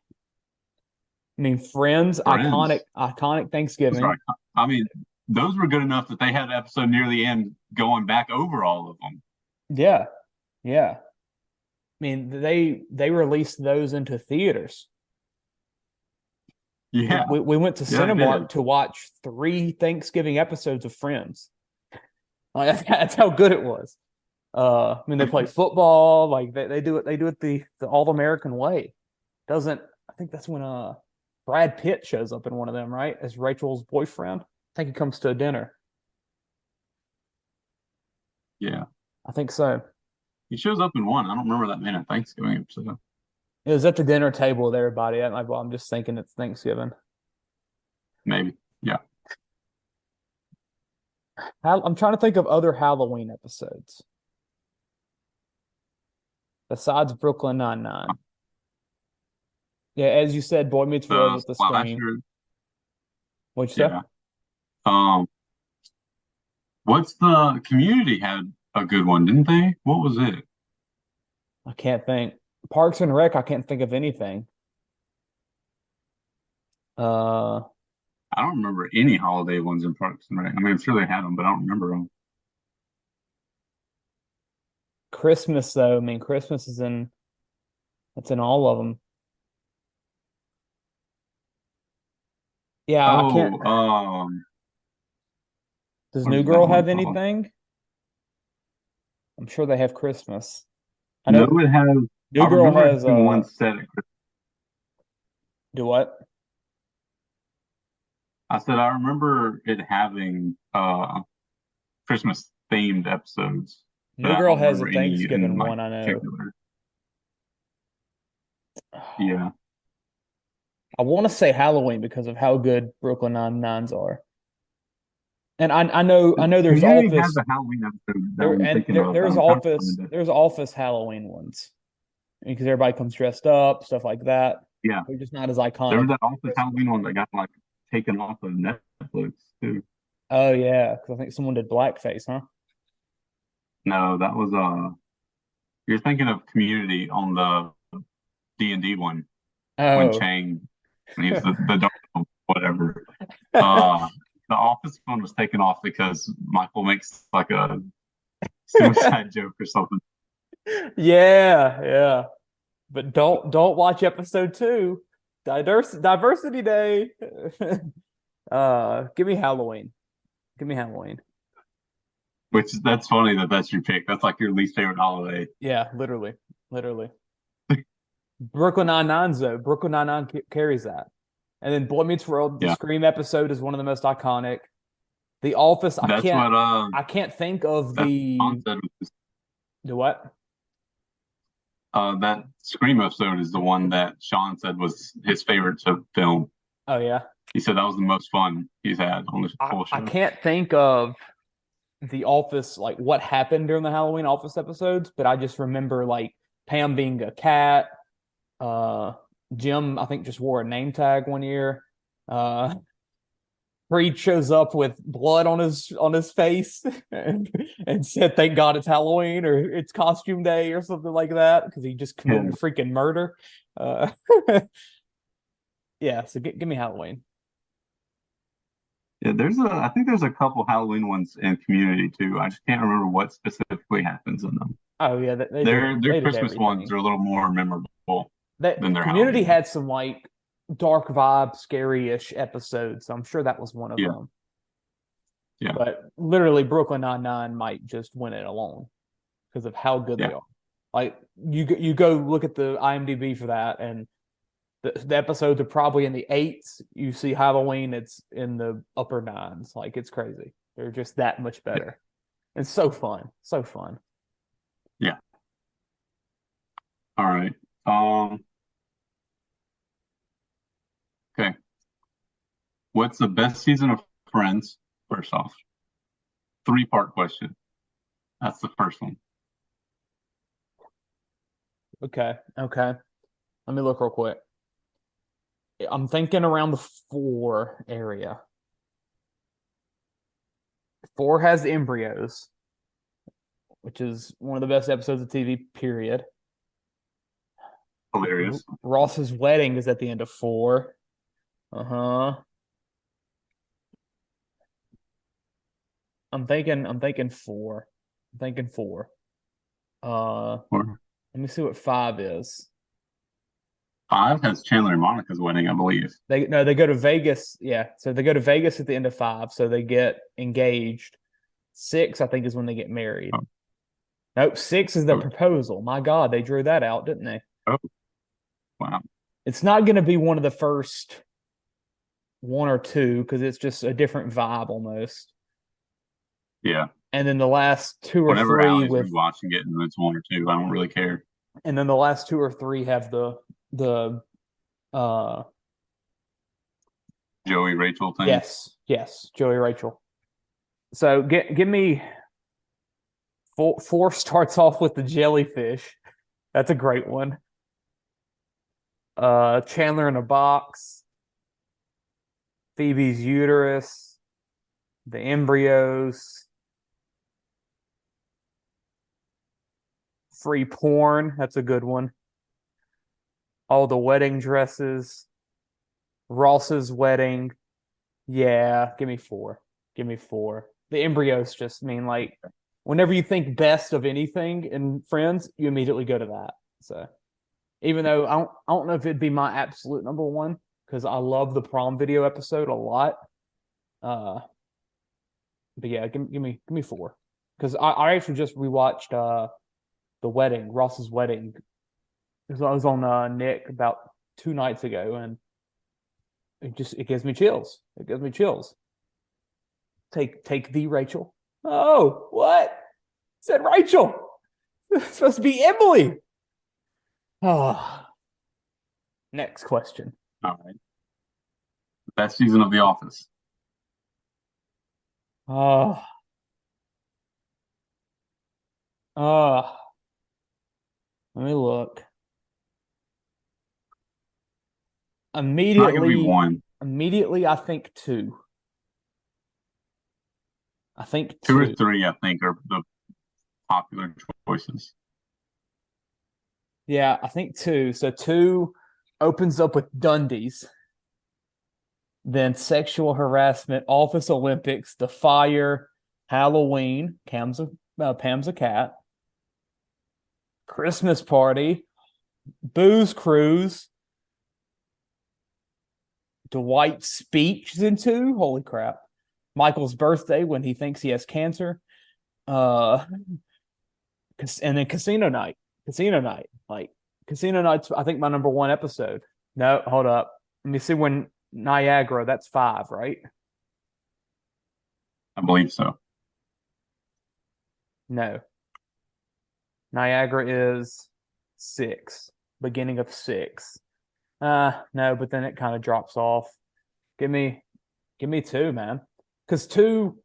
[SPEAKER 10] I mean, Friends. Iconic Thanksgiving.
[SPEAKER 11] Right. I mean, those were good enough that they had an episode near the end going back over all of them.
[SPEAKER 10] Yeah. I mean, they released those into theaters.
[SPEAKER 11] Yeah.
[SPEAKER 10] We went to Cinemark to watch 3 Thanksgiving episodes of Friends. Like, that's how good it was. I mean, they play football. Like they do it the all American way. I think that's when Brad Pitt shows up in one of them, right? As Rachel's boyfriend. I think he comes to a dinner.
[SPEAKER 11] Yeah.
[SPEAKER 10] I think so.
[SPEAKER 11] He shows up in one. I don't remember that being a Thanksgiving episode.
[SPEAKER 10] It was at the dinner table with everybody. I'm just thinking it's Thanksgiving.
[SPEAKER 11] Maybe. Yeah.
[SPEAKER 10] I'm trying to think of other Halloween episodes besides Brooklyn Nine-Nine. Yeah, as you said, Boy Meets World
[SPEAKER 11] The
[SPEAKER 10] with the Scream.
[SPEAKER 11] slasher.
[SPEAKER 10] What'd you say?
[SPEAKER 11] Yeah. Um, what's the Community had a good one, didn't they? What was it?
[SPEAKER 10] I can't think. Parks and Rec, I can't think of anything.
[SPEAKER 11] I don't remember any holiday ones in Parks and Rec. I mean, I'm sure they had them, but I don't remember them.
[SPEAKER 10] Christmas though, I mean, Christmas that's in all of them. Yeah, I can't.
[SPEAKER 11] Oh,
[SPEAKER 10] Does
[SPEAKER 11] what
[SPEAKER 10] New
[SPEAKER 11] is
[SPEAKER 10] Girl
[SPEAKER 11] that one
[SPEAKER 10] have
[SPEAKER 11] called?
[SPEAKER 10] anything? I'm sure they have Christmas. I
[SPEAKER 11] No,
[SPEAKER 10] know
[SPEAKER 11] it has.
[SPEAKER 10] New
[SPEAKER 11] I
[SPEAKER 10] Girl
[SPEAKER 11] remember
[SPEAKER 10] has
[SPEAKER 11] having one set at Christmas.
[SPEAKER 10] do what?
[SPEAKER 11] I said I remember it having Christmas themed episodes, but
[SPEAKER 10] New
[SPEAKER 11] I
[SPEAKER 10] Girl
[SPEAKER 11] don't
[SPEAKER 10] has a
[SPEAKER 11] remember any
[SPEAKER 10] Thanksgiving
[SPEAKER 11] in like
[SPEAKER 10] one, I know.
[SPEAKER 11] particular. Yeah.
[SPEAKER 10] I want to say Halloween because of how good Brooklyn Nine-Nines are. And I know there's
[SPEAKER 11] Community has
[SPEAKER 10] Office
[SPEAKER 11] a Halloween episode that I'm thinking of.
[SPEAKER 10] there's
[SPEAKER 11] I'm trying to find it.
[SPEAKER 10] There's Office Halloween ones because everybody comes dressed up, stuff like that.
[SPEAKER 11] Yeah.
[SPEAKER 10] They're just not as
[SPEAKER 11] There
[SPEAKER 10] iconic.
[SPEAKER 11] was that Office Halloween one that got like taken off of Netflix too.
[SPEAKER 10] Oh yeah, because I think someone did blackface, huh?
[SPEAKER 11] No, that was you're thinking of Community on the D&D one when
[SPEAKER 10] Oh,
[SPEAKER 11] Chang when he's the dark whatever. Uh the Office one was taken off because Michael makes like a suicide joke or something.
[SPEAKER 10] yeah, yeah. But don't watch episode 2. Diversity Day. Give me Halloween. Give me Halloween.
[SPEAKER 11] Which that's funny that that's your pick. That's like your least favorite holiday.
[SPEAKER 10] Yeah, literally. Literally. Brooklyn Nine-Nine's though. Brooklyn Nine-Nine carries that. And then Boy Meets World, the
[SPEAKER 11] Yeah.
[SPEAKER 10] Scream episode is one of the most iconic. The Office,
[SPEAKER 11] That's what
[SPEAKER 10] I can't think of
[SPEAKER 11] that
[SPEAKER 10] the
[SPEAKER 11] Sean said was,
[SPEAKER 10] what?
[SPEAKER 11] that Scream episode is the one that Sean said was his favorite to film.
[SPEAKER 10] Oh yeah.
[SPEAKER 11] He said that was the most fun he's had on this whole show.
[SPEAKER 10] I can't think of the Office, like what happened during the Halloween Office episodes, but I just remember like Pam being a cat. Jim, I think, just wore a name tag one year. Reed shows up with blood on his face and said, "Thank God it's Halloween or it's costume day or something like that," because he just committed a freaking murder. Yeah, so give me Halloween.
[SPEAKER 11] Yeah, I think there's a couple Halloween ones in Community too. I just can't remember what specifically happens in them.
[SPEAKER 10] Oh yeah,
[SPEAKER 11] Their Christmas ones are a little more memorable than their
[SPEAKER 10] Community
[SPEAKER 11] Halloween.
[SPEAKER 10] had some like dark vibe, scary-ish episodes. So I'm sure that was one of them.
[SPEAKER 11] Yeah.
[SPEAKER 10] But literally, Brooklyn Nine-Nine might just win it alone because of how good they are. Like you go look at the IMDb for that, and the episodes are probably in the 8s. You see Halloween, it's in the upper 9s. Like it's crazy. They're just that much better. Yeah. It's so fun. So fun.
[SPEAKER 11] Yeah. All right. Okay. What's the best season of Friends? First off, 3-part question. That's the first one.
[SPEAKER 10] Okay. Let me look real quick. I'm thinking around the 4 area. 4 has the embryos, which is one of the best episodes of TV, period.
[SPEAKER 11] Hilarious.
[SPEAKER 10] Ross's wedding is at the end of 4. Uh-huh. I'm thinking 4. I'm thinking 4.
[SPEAKER 11] 4.
[SPEAKER 10] Let me see what 5 is.
[SPEAKER 11] 5 has Chandler and Monica's wedding, I believe.
[SPEAKER 10] They go to Vegas. Yeah, so they go to Vegas at the end of 5, so they get engaged. 6, I think, is when they get married.
[SPEAKER 11] Oh.
[SPEAKER 10] Nope, 6 is the proposal. My God, they drew that out, didn't they?
[SPEAKER 11] Oh, wow.
[SPEAKER 10] It's not going to be one of the first 1 or 2 because it's just a different vibe almost.
[SPEAKER 11] Yeah.
[SPEAKER 10] And then the last 2 or
[SPEAKER 11] Whenever
[SPEAKER 10] 3
[SPEAKER 11] Allie's
[SPEAKER 10] with
[SPEAKER 11] watching it, and it's 1 or 2, I don't really care.
[SPEAKER 10] And then the last 2 or 3 have the
[SPEAKER 11] Joey Rachel thing.
[SPEAKER 10] Yes, Joey Rachel. So give me four starts off with the jellyfish. That's a great one. Chandler in a box, Phoebe's uterus, the embryos, free porn. That's a good one. All the wedding dresses, Ross's wedding. Yeah, give me four. Give me four. The embryos just mean like whenever you think best of anything in Friends, you immediately go to that. So even though I don't know if it'd be my absolute number one because I love the prom video episode a lot. But yeah, give me four because I actually just rewatched the wedding, Ross's wedding. I was on Nick about 2 nights ago, and it gives me chills. It gives me chills. Take the Rachel. Oh, what? It said Rachel. It's supposed to be Emily. Oh. Next question.
[SPEAKER 11] All right. Best season of The Office.
[SPEAKER 10] Oh. Oh. Let me look.
[SPEAKER 11] Not gonna be
[SPEAKER 10] Immediately,
[SPEAKER 11] one.
[SPEAKER 10] I think two. I think
[SPEAKER 11] Two or
[SPEAKER 10] two.
[SPEAKER 11] three, I think, are the popular choices.
[SPEAKER 10] Yeah, I think two. So two opens up with Dundies, then sexual harassment, Office Olympics, The Fire, Halloween, Pam's a cat, Christmas Party, Booze Cruise, Dwight's speech is in two. Holy crap. Michael's birthday when he thinks he has cancer. And then Casino Night. Like Casino Night's I think my number one episode. No, hold up. Let me see when Niagara, that's 5, right?
[SPEAKER 11] I believe so.
[SPEAKER 10] No. Niagara is 6. Beginning of 6. No, but then it kind of drops off. Give me 2, man. Because 2,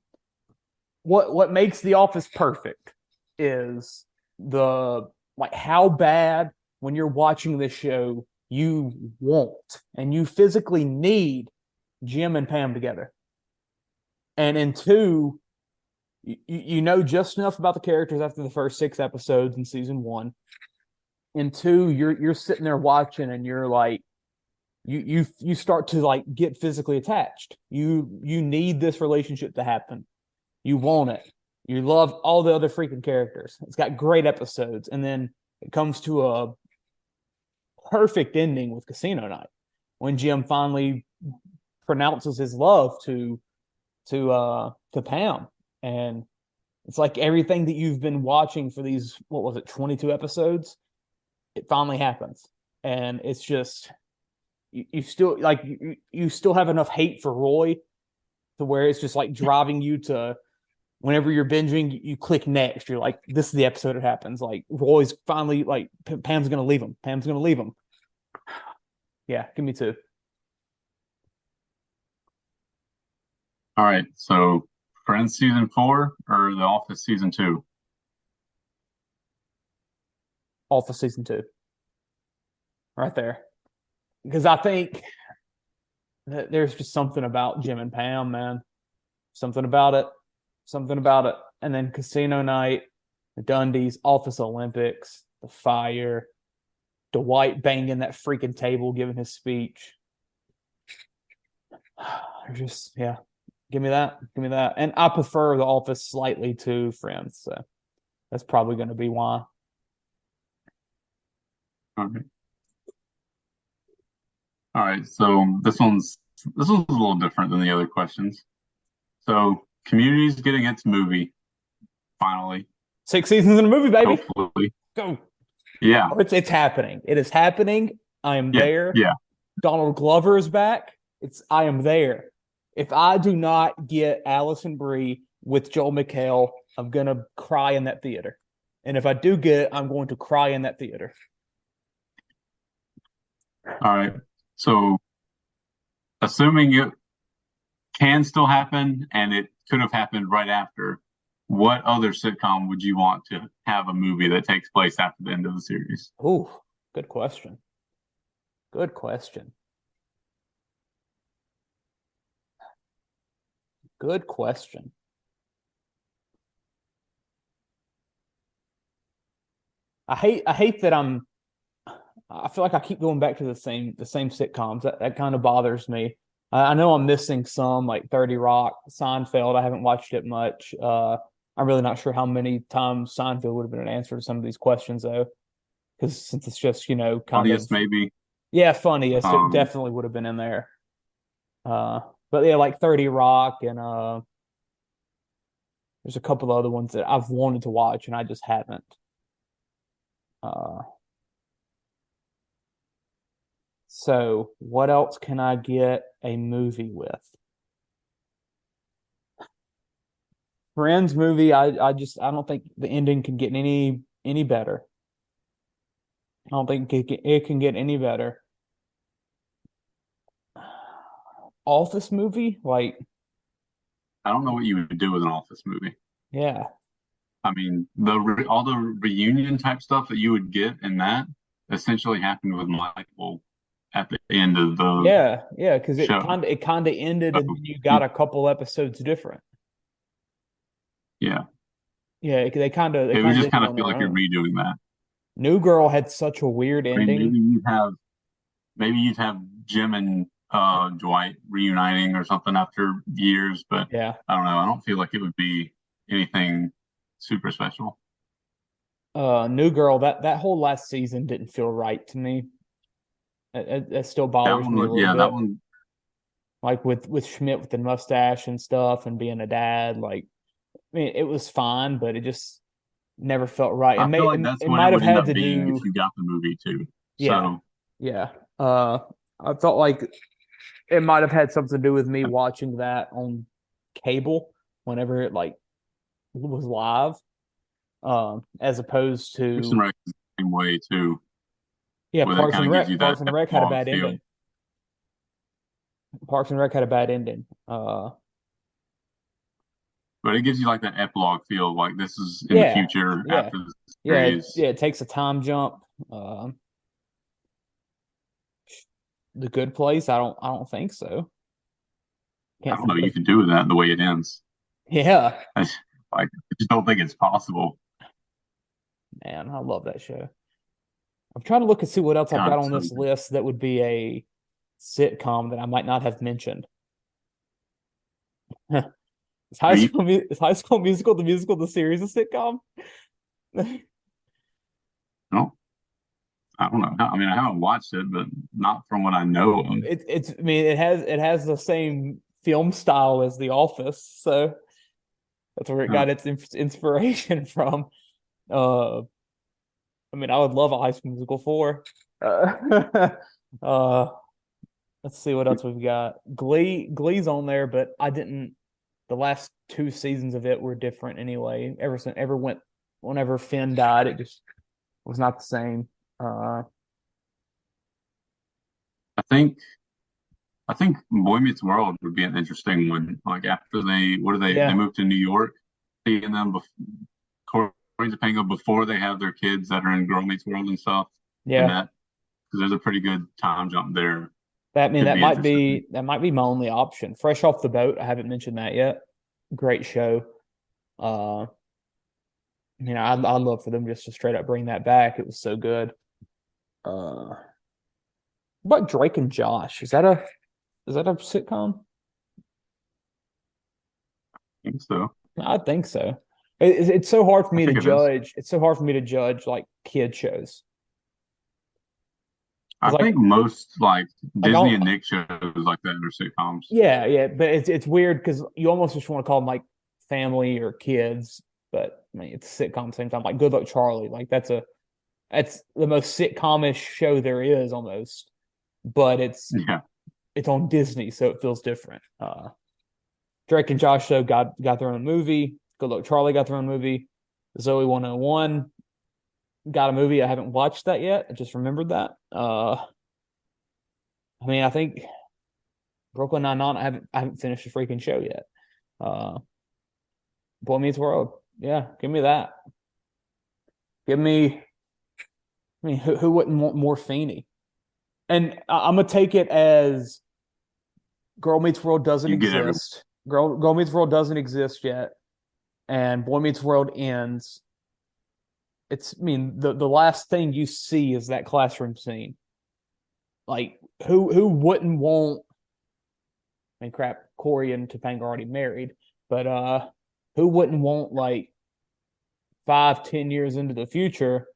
[SPEAKER 10] what makes The Office perfect is the like how bad when you're watching this show you want and you physically need Jim and Pam together. And in 2, you know just enough about the characters after the first 6 episodes in season 1. In 2, you're sitting there watching and you're like you start to like get physically attached. You need this relationship to happen. You want it. You love all the other freaking characters. It's got great episodes, and then it comes to a perfect ending with Casino Night when Jim finally pronounces his love to Pam, and it's like everything that you've been watching for these 22 episodes, it finally happens, and it's just you still like you still have enough hate for Roy to where it's just like driving you to whenever you're binging, you click next. You're like, this is the episode it happens. Like Roy's finally like Pam's gonna leave him. Yeah, give me 2.
[SPEAKER 11] All right. So Friends season 4 or The Office season 2?
[SPEAKER 10] Office season 2. Right there. Because I think that there's just something about Jim and Pam, man. Something about it. And then Casino Night, the Dundies, Office Olympics, The Fire, Dwight banging that freaking table, giving his speech. Just, yeah. Give me that. And I prefer The Office slightly to Friends, so that's probably going to be why.
[SPEAKER 11] Okay. All right. So this one's a little different than the other questions. So Community's getting its movie finally.
[SPEAKER 10] 6 seasons in a movie, baby.
[SPEAKER 11] Hopefully.
[SPEAKER 10] Go.
[SPEAKER 11] Yeah.
[SPEAKER 10] It's happening. It is happening. I am there.
[SPEAKER 11] Yeah.
[SPEAKER 10] Donald Glover is back. I am there. If I do not get Allison Brie with Joel McHale, I'm gonna cry in that theater. And if I do get it, I'm going to cry in that theater.
[SPEAKER 11] All right. So assuming it can still happen and it could have happened right after, what other sitcom would you want to have a movie that takes place after the end of the series?
[SPEAKER 10] Ooh, good question. Good question. Good question. I hate that I feel like I keep going back to the same sitcoms. That kind of bothers me. I know I'm missing some, like 30 Rock, Seinfeld. I haven't watched it much. I'm really not sure how many times Seinfeld would have been an answer to some of these questions, though, because since it's just kind
[SPEAKER 11] Funniest,
[SPEAKER 10] of
[SPEAKER 11] maybe.
[SPEAKER 10] Yeah, funniest. It definitely would have been in there. But yeah, like 30 Rock and there's a couple other ones that I've wanted to watch and I just haven't. So what else can I get a movie with? Friends movie, I don't think the ending can get any better. I don't think it can get any better. Office movie, like
[SPEAKER 11] I don't know what you would do with an Office movie.
[SPEAKER 10] yeah.
[SPEAKER 11] I mean, all the reunion type stuff that you would get in that essentially happened with Michael at the end of the
[SPEAKER 10] Yeah, because it
[SPEAKER 11] show.
[SPEAKER 10] kind of ended and
[SPEAKER 11] So,
[SPEAKER 10] then you got a couple episodes different.
[SPEAKER 11] yeah,
[SPEAKER 10] Yeah, they kind of
[SPEAKER 11] it would just
[SPEAKER 10] ended
[SPEAKER 11] kind of
[SPEAKER 10] on
[SPEAKER 11] feel
[SPEAKER 10] their
[SPEAKER 11] like you're
[SPEAKER 10] own.
[SPEAKER 11] redoing that.
[SPEAKER 10] New Girl had such a weird
[SPEAKER 11] I mean,
[SPEAKER 10] ending.
[SPEAKER 11] maybe you'd have Jim and Dwight reuniting or something after years, but
[SPEAKER 10] Yeah.
[SPEAKER 11] I don't know. I don't feel like it would be anything super special.
[SPEAKER 10] New Girl, that whole last season didn't feel right to me. It still bothers me a little bit.
[SPEAKER 11] That one.
[SPEAKER 10] Like with Schmidt with the mustache and stuff and being a dad, like I mean, it was fine, but it just never felt right.
[SPEAKER 11] I feel like that's
[SPEAKER 10] It
[SPEAKER 11] what it
[SPEAKER 10] might have
[SPEAKER 11] would end
[SPEAKER 10] had
[SPEAKER 11] up
[SPEAKER 10] to
[SPEAKER 11] being
[SPEAKER 10] do.
[SPEAKER 11] if you got the movie too.
[SPEAKER 10] Yeah,
[SPEAKER 11] So
[SPEAKER 10] yeah. I felt like it might have had something to do with me watching that on cable whenever it like was live, as opposed
[SPEAKER 11] Parks and
[SPEAKER 10] to
[SPEAKER 11] Rec is the same way too,
[SPEAKER 10] yeah,
[SPEAKER 11] where that kind of gives you that
[SPEAKER 10] Parks and Rec had a
[SPEAKER 11] epilogue
[SPEAKER 10] bad
[SPEAKER 11] feel.
[SPEAKER 10] ending. Parks and Rec had a bad ending.
[SPEAKER 11] But it gives you like that epilogue feel, like this is in the future after the series.
[SPEAKER 10] It takes a time jump. The Good Place, I don't think so.
[SPEAKER 11] I don't know. You can do that the way it ends.
[SPEAKER 10] Yeah,
[SPEAKER 11] I just don't think it's possible.
[SPEAKER 10] man, I love that show. I'm trying to look and see what else I've got on this list that would be a sitcom that I might not have mentioned. Is High School Musical the musical the series a sitcom?
[SPEAKER 11] No, I don't know. I mean, I haven't watched it, but not from what I know of.
[SPEAKER 10] I mean, it has the same film style as The Office, so that's where it got its inspiration from. I mean, I would love a High School Musical 4. Let's see what else we've got. Glee's on there, but I didn't. The last 2 seasons of it were different anyway. Whenever Finn died, it just was not the same.
[SPEAKER 11] I think Boy Meets World would be an interesting one. Like after they moved to New York, seeing them Corey Topanga before they have their kids that are in Girl Meets World and stuff.
[SPEAKER 10] Yeah,
[SPEAKER 11] because there's a pretty good time jump there.
[SPEAKER 10] That might be my only option. Fresh Off the Boat, I haven't mentioned that yet. Great show. I'd love for them just to straight up bring that back. It was so good. What about Drake and Josh? Is that a sitcom?
[SPEAKER 11] I think so.
[SPEAKER 10] I think so. It's so hard for me to judge. It's so hard for me to judge like kid shows.
[SPEAKER 11] I think most like Disney and Nick shows like that are sitcoms.
[SPEAKER 10] Yeah, but it's weird because you almost just want to call them like family or kids, but I mean it's a sitcom at the same time. Like Good Luck Charlie, like that's the most sitcomish show there is almost, but it's on Disney, so it feels different. Drake and Josh show got their own movie. Good Luck Charlie got their own movie. Zoe 101 got a movie. I haven't watched that yet. I just remembered that. I mean, I think Brooklyn Nine-Nine. I haven't finished the freaking show yet. Boy Meets World. Yeah, give me that. Give me. I mean, who wouldn't want more Feeney? And I'm gonna take it as Girl Meets World doesn't
[SPEAKER 11] You get everyone.
[SPEAKER 10] exist. Girl Meets World doesn't exist yet, and Boy Meets World ends. I mean, the last thing you see is that classroom scene. Like, who wouldn't want? I mean, crap, Corey and Topanga are already married, but who wouldn't want, like, 5-10 years into the future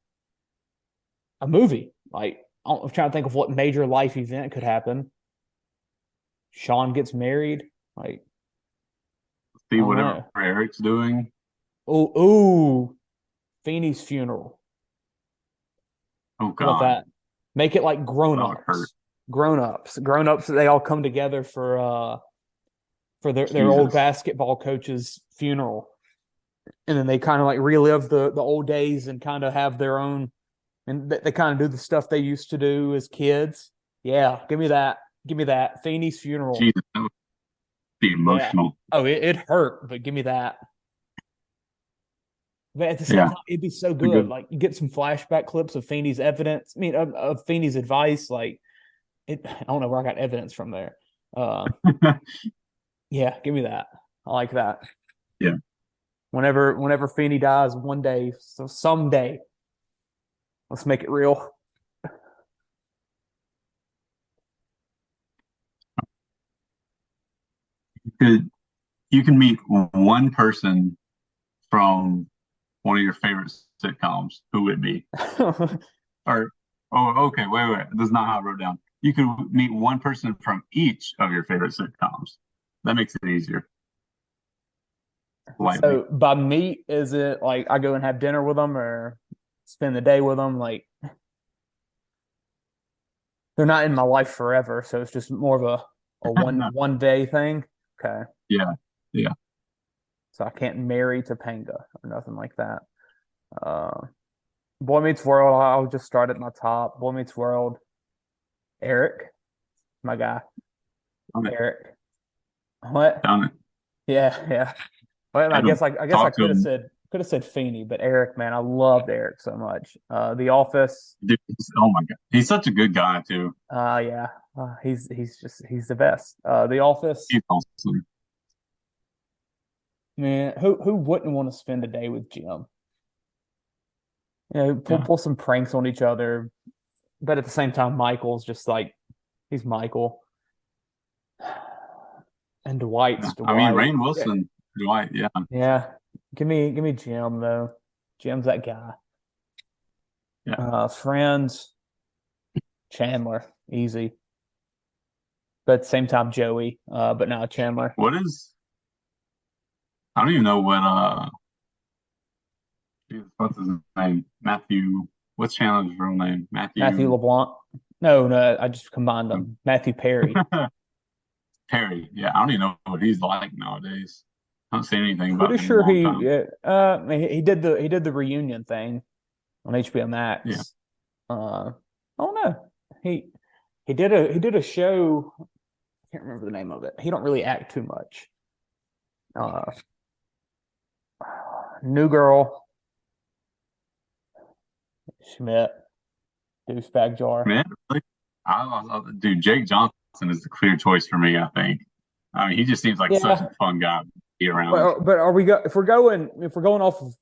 [SPEAKER 10] a movie? Like, I'm trying to think of what major life event could happen. Sean gets married. Like,
[SPEAKER 11] See whatever Eric's doing.
[SPEAKER 10] Oh, Feeney's funeral.
[SPEAKER 11] Oh
[SPEAKER 10] How about
[SPEAKER 11] God,
[SPEAKER 10] that? Make it like
[SPEAKER 11] that would hurt.
[SPEAKER 10] grown ups. They all come together for their old
[SPEAKER 11] Jesus.
[SPEAKER 10] basketball coach's funeral, and then they kind of like relive the old days and kind of have their own, and they kind of do the stuff they used to do as kids. Yeah, give me that. Give me that. Feeney's funeral.
[SPEAKER 11] Jesus, that would be emotional.
[SPEAKER 10] Yeah. Oh, it hurt, but give me that. But at the same time, it'd be so good. Like, you get some flashback clips of Feeney's evidence. I mean, of Feeney's advice. Like, I don't know where I got evidence from there. Yeah, give me that. I like that.
[SPEAKER 11] Yeah.
[SPEAKER 10] Whenever Feeney dies one day, so someday, let's make it real.
[SPEAKER 11] You can meet one person from one of your favorite sitcoms. Who would it be? Or, okay, wait. That's not how I wrote down. You could meet one person from each of your favorite sitcoms. That makes it easier. Lightly.
[SPEAKER 10] So by meet, is it like I go and have dinner with them or spend the day with them? Like, they're not in my life forever, so it's just more of a one day thing. Okay.
[SPEAKER 11] Yeah.
[SPEAKER 10] So I can't marry Topanga or nothing like that. Boy Meets World, I'll just start at my top. Boy Meets World, Eric, my guy. Eric. What?
[SPEAKER 11] Done it.
[SPEAKER 10] Yeah. Well, I guess I could have said Feeney, but Eric, man, I loved Eric so much. The Office.
[SPEAKER 11] Dude, oh my God, he's such a good guy too.
[SPEAKER 10] Yeah. He's the best. The Office.
[SPEAKER 11] He's awesome.
[SPEAKER 10] Man, who wouldn't want to spend a day with Jim? You know, pull some pranks on each other, but at the same time, Michael's just like, he's Michael. And Dwight's Dwight.
[SPEAKER 11] I mean, Rainn Wilson, Dwight, yeah.
[SPEAKER 10] Yeah. Give me Jim though. Jim's that guy.
[SPEAKER 11] Yeah.
[SPEAKER 10] Friends, Chandler, easy. But at the same time, Joey, but now Chandler.
[SPEAKER 11] I don't even know what's his name? Matthew. What's Chandler's real name?
[SPEAKER 10] Matthew LeBlanc. No, I just combined them. Matthew Perry.
[SPEAKER 11] Perry. Yeah, I don't even know what he's like nowadays. I don't see anything about him.
[SPEAKER 10] Pretty sure he did the reunion thing on HBO Max.
[SPEAKER 11] Yeah.
[SPEAKER 10] I don't know. He did a show. I can't remember the name of it. He don't really act too much. New Girl, Schmidt, douchebag jar.
[SPEAKER 11] Man, really? Dude, Jake Johnson is the clear choice for me, I think. I mean, he just seems like such a fun guy to be around.
[SPEAKER 10] But if we're going off of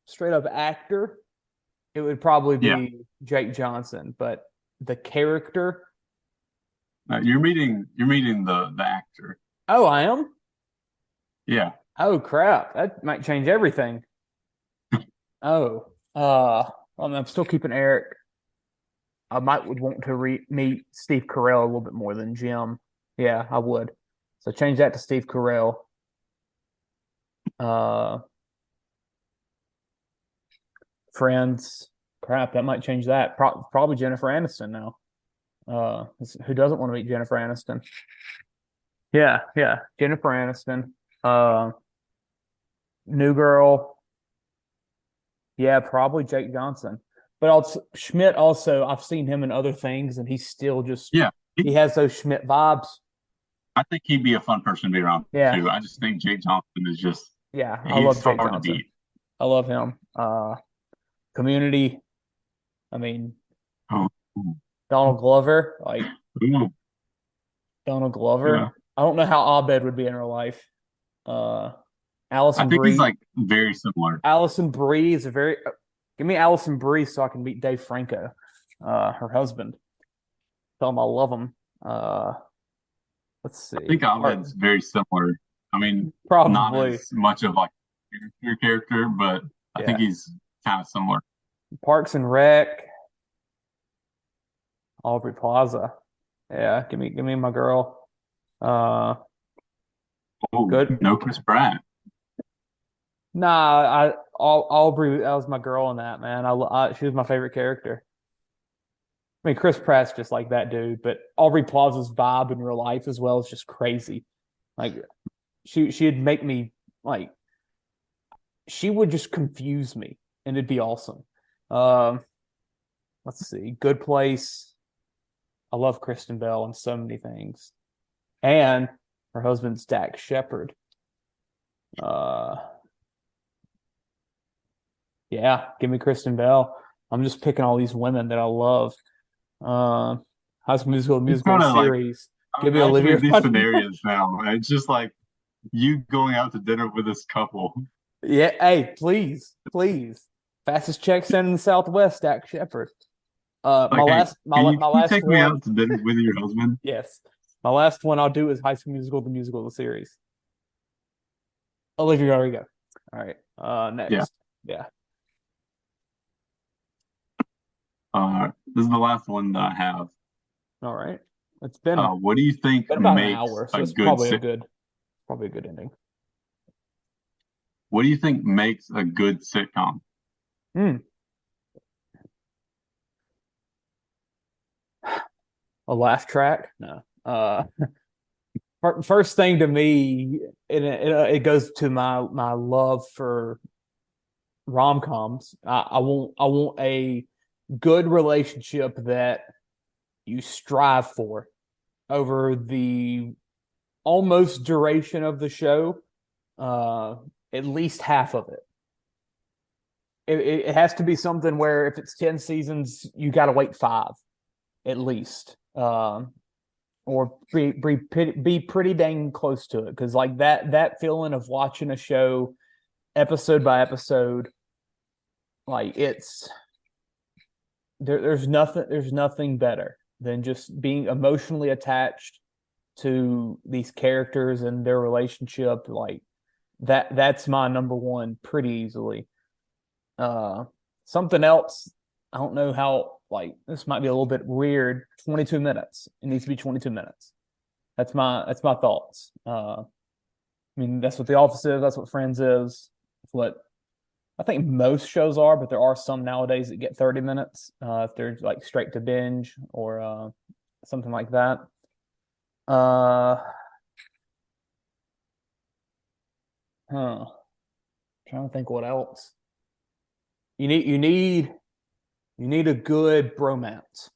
[SPEAKER 10] straight up actor, it would probably be Jake Johnson. But the character,
[SPEAKER 11] you're meeting the actor.
[SPEAKER 10] Oh, I am?
[SPEAKER 11] Yeah.
[SPEAKER 10] Oh crap! That might change everything. I'm still keeping Eric. I would want to meet Steve Carell a little bit more than Jim. Yeah, I would. So change that to Steve Carell. Friends. Crap, that might change that. Probably Jennifer Aniston now. Who doesn't want to meet Jennifer Aniston? Yeah, Jennifer Aniston. New Girl. Yeah, probably Jake Johnson. But also Schmidt also, I've seen him in other things and he's still just he has those Schmidt vibes.
[SPEAKER 11] I think he'd be a fun person to be around too. I just think Jake Johnson is just
[SPEAKER 10] Yeah, I
[SPEAKER 11] He's
[SPEAKER 10] love Jake
[SPEAKER 11] hard to
[SPEAKER 10] Johnson.
[SPEAKER 11] beat.
[SPEAKER 10] I love him. Community. I mean,
[SPEAKER 11] Oh,
[SPEAKER 10] Donald Glover. Like
[SPEAKER 11] ooh,
[SPEAKER 10] Donald
[SPEAKER 11] yeah.
[SPEAKER 10] Glover. I don't know how Abed would be in real life.
[SPEAKER 11] I
[SPEAKER 10] Allison
[SPEAKER 11] think he's
[SPEAKER 10] Brie.
[SPEAKER 11] like very similar.
[SPEAKER 10] Allison Brie is a very. Give me Allison Brie so I can meet Dave Franco, her husband. Tell him I love him. Let's see.
[SPEAKER 11] I think Ahmed's very similar. I mean, not
[SPEAKER 10] Probably.
[SPEAKER 11] as much of like a character, but I think
[SPEAKER 10] Yeah.
[SPEAKER 11] he's kind of similar.
[SPEAKER 10] Parks and Rec. Aubrey Plaza. Yeah, give me my girl.
[SPEAKER 11] Oh,
[SPEAKER 10] Good.
[SPEAKER 11] no Chris Pratt.
[SPEAKER 10] Nah, Aubrey, that was my girl in that, man. She was my favorite character. I mean, Chris Pratt's just like that dude, but Aubrey Plaza's vibe in real life as well is just crazy. Like, she'd make me like, she would just confuse me, and it'd be awesome. Let's see, Good Place. I love Kristen Bell in so many things, and her husband's Dax Shepard. Yeah, give me Kristen Bell. I'm just picking all these women that I love. High School Musical, the musical
[SPEAKER 11] kinda like-
[SPEAKER 10] series.
[SPEAKER 11] I'm
[SPEAKER 10] Give me Olivia.
[SPEAKER 11] imagining these scenarios now. It's just like you going out to dinner with this couple.
[SPEAKER 10] Yeah, hey, please. Fastest check stand in the Southwest, Dax Shepard. My
[SPEAKER 11] Like, hey,
[SPEAKER 10] last
[SPEAKER 11] can you take me
[SPEAKER 10] one.
[SPEAKER 11] out to dinner with your husband?
[SPEAKER 10] Yes, my last one I'll do is High School Musical, the musical, the series. Olivia Rodrigo. All right. Next. Yeah.
[SPEAKER 11] This is the last one that I have.
[SPEAKER 10] All right. It's been
[SPEAKER 11] What do you think
[SPEAKER 10] about an
[SPEAKER 11] makes
[SPEAKER 10] hour, so
[SPEAKER 11] a
[SPEAKER 10] it's
[SPEAKER 11] good
[SPEAKER 10] probably a
[SPEAKER 11] sit-
[SPEAKER 10] good ending.
[SPEAKER 11] What do you think makes a good sitcom?
[SPEAKER 10] A laugh track? No. First thing to me, it goes to my love for rom-coms. I want a good relationship that you strive for over the almost duration of the show, at least half of it. It has to be something where if it's 10 seasons, you got to wait 5 at least, or be pretty dang close to it, because like that feeling of watching a show episode by episode, like there's nothing better than just being emotionally attached to these characters and their relationship. Like that's my number one pretty easily. Something else, I don't know how, like, this might be a little bit weird. 22 minutes. It needs to be 22 minutes. That's my thoughts. I mean, that's what The Office is. That's what Friends is. That's what I think most shows are, but there are some nowadays that get 30 minutes if they're like straight to binge or something like that. Trying to think what else. You need a good bromance.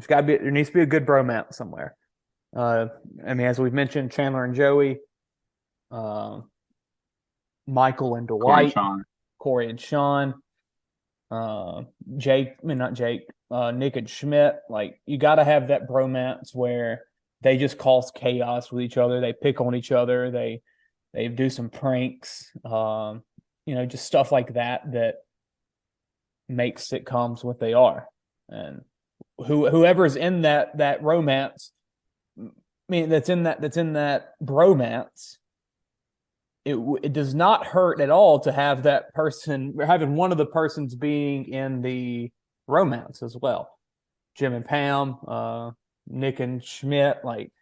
[SPEAKER 10] There needs to be a good bromance somewhere. I mean, as we've mentioned, Chandler and Joey, Michael and Dwight, Corey and Sean, Jake. I mean, not Jake. Nick and Schmidt. Like, you got to have that bromance where they just cause chaos with each other. They pick on each other. They do some pranks. Just stuff like that makes sitcoms what they are. And whoever's in that romance, I mean, that's in that bromance, it does not hurt at all to have that person, having one of the persons being in the romance as well. Jim and Pam, Nick and Schmidt, like,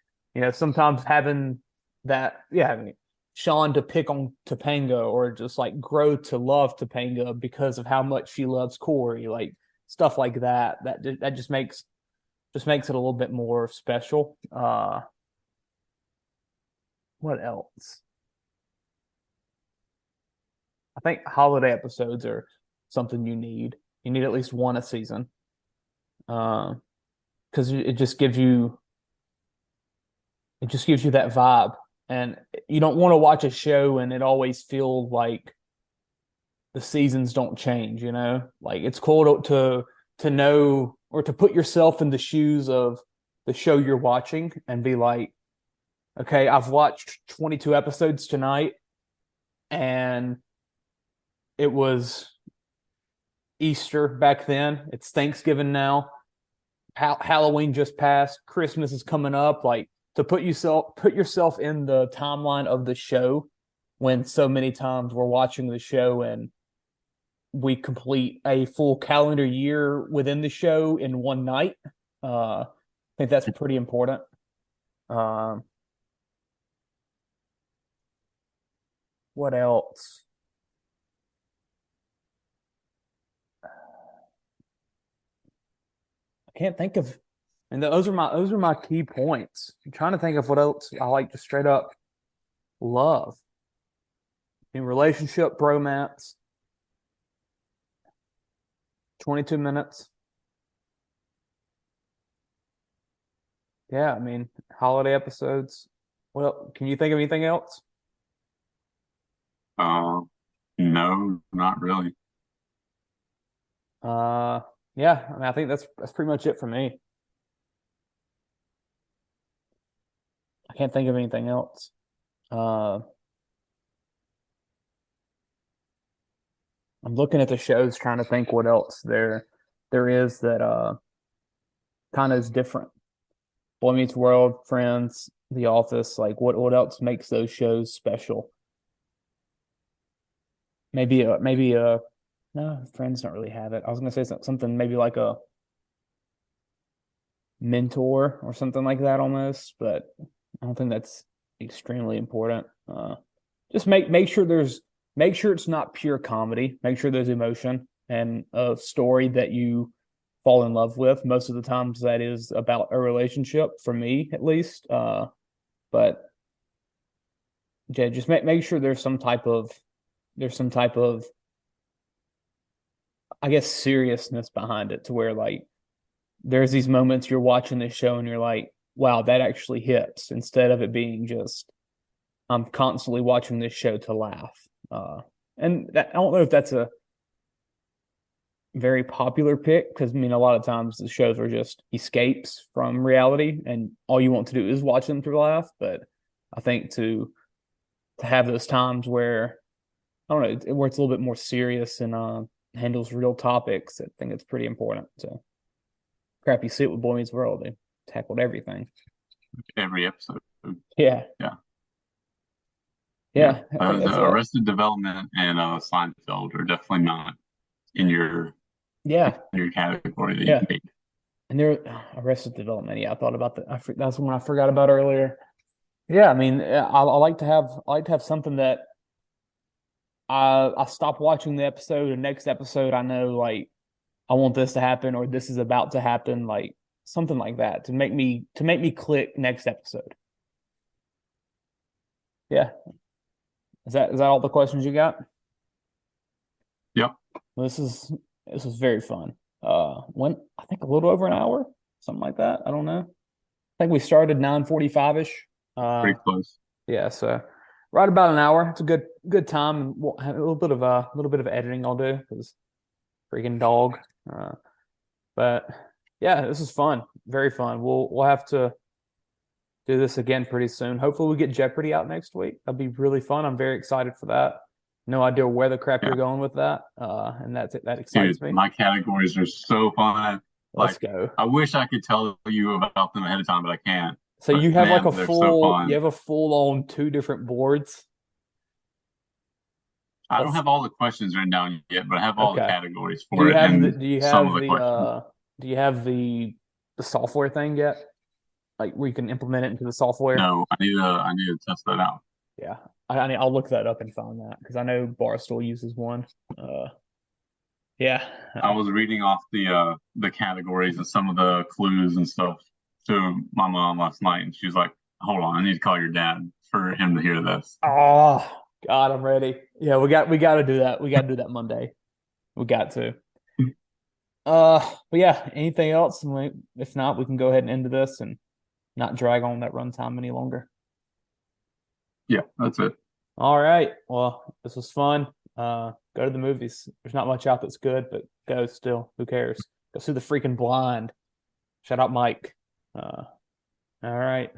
[SPEAKER 10] sometimes having that, having Sean to pick on Topanga, or just like grow to love Topanga because of how much she loves Corey, like stuff like that. That just makes it a little bit more special. What else? I think holiday episodes are something you need. You need at least one a season, because it just gives you that vibe And you don't want to watch a show and it always feels like the seasons don't change, you know? Like it's cool to know or to put yourself in the shoes of the show you're watching and be like, okay, I've watched 22 episodes tonight and it was Easter back then. It's Thanksgiving now. Halloween just passed. Christmas is coming up. Like to put yourself in the timeline of the show when so many times we're watching the show and we complete a full calendar year within the show in one night. I think that's pretty important. What else? I can't think of, and those are my key points. I'm trying to think of what else I like to straight up love. In relationship, bromance, 22 minutes. Yeah, I mean, holiday episodes. Well, can you think of anything else?
[SPEAKER 11] No, not really.
[SPEAKER 10] Yeah, I mean, I think that's pretty much it for me. I can't think of anything else. I'm looking at the shows, trying to think what else there is that kind of is different. Boy Meets World, Friends, The Office. Like, what else makes those shows special? Maybe no, Friends don't really have it. I was gonna say something maybe like a mentor or something like that almost, but I don't think that's extremely important. Just make sure it's not pure comedy. Make sure there's emotion and a story that you fall in love with. Most of the times that is about a relationship, for me at least. But yeah, just make sure there's some type of I guess seriousness behind it, to where like there's these moments you're watching this show and you're like, wow, that actually hits, instead of it being just I'm constantly watching this show to laugh. And I don't know if that's a very popular pick, because I mean a lot of times the shows are just escapes from reality and all you want to do is watch them to laugh. But I think to have those times where I don't know, where it's a little bit more serious and handles real topics, I think it's pretty important. So crap, you see it with Boy Meets World, they tackled everything.
[SPEAKER 11] Every episode.
[SPEAKER 10] Yeah.
[SPEAKER 11] Arrested Development and Seinfeld are definitely not in your category that you made.
[SPEAKER 10] And they're Arrested Development. Yeah, I thought about that. That's one I forgot about earlier. Yeah, I mean, I like to have something that I stop watching the episode, and next episode I know like I want this to happen or this is about to happen, like something like that to make me click next episode. Yeah. Is that all the questions you got?
[SPEAKER 11] Yep.
[SPEAKER 10] Well, this is very fun. Went I think a little over an hour, something like that. I don't know. I think we started 9:45-ish.
[SPEAKER 11] Pretty close.
[SPEAKER 10] Yeah, so right about an hour. It's a good time. We'll have a little bit of editing I'll do because freaking dog. But yeah, this is fun. Very fun. We'll have to do this again pretty soon. Hopefully we get Jeopardy out next week. That'd be really fun. I'm very excited for that. No idea where the crap you're going with that. And that excites me.
[SPEAKER 11] My categories are so fun.
[SPEAKER 10] Let's go.
[SPEAKER 11] I wish I could tell you about them ahead of time, but I can't.
[SPEAKER 10] So you have like
[SPEAKER 11] you
[SPEAKER 10] have a full on 2 different boards.
[SPEAKER 11] I don't have all the questions written down yet, but I have all the categories for
[SPEAKER 10] do
[SPEAKER 11] it.
[SPEAKER 10] you have the software thing yet? Like where you can implement it into the software?
[SPEAKER 11] No, I need to test that out.
[SPEAKER 10] Yeah, I'll look that up and find that because I know Barstool uses one. Yeah,
[SPEAKER 11] I was reading off the categories and some of the clues and stuff to my mom last night, and she was like, "Hold on, I need to call your dad for him to hear this."
[SPEAKER 10] Oh God, I'm ready. Yeah, we got to do that. We got to do that Monday. We got to. But yeah, anything else? If not, we can go ahead and end this and not drag on that runtime any longer.
[SPEAKER 11] Yeah, that's it.
[SPEAKER 10] All right. Well, this was fun. Go to the movies. There's not much out that's good, but go still. Who cares? Go see The Freaking Blind. Shout out Mike. All right.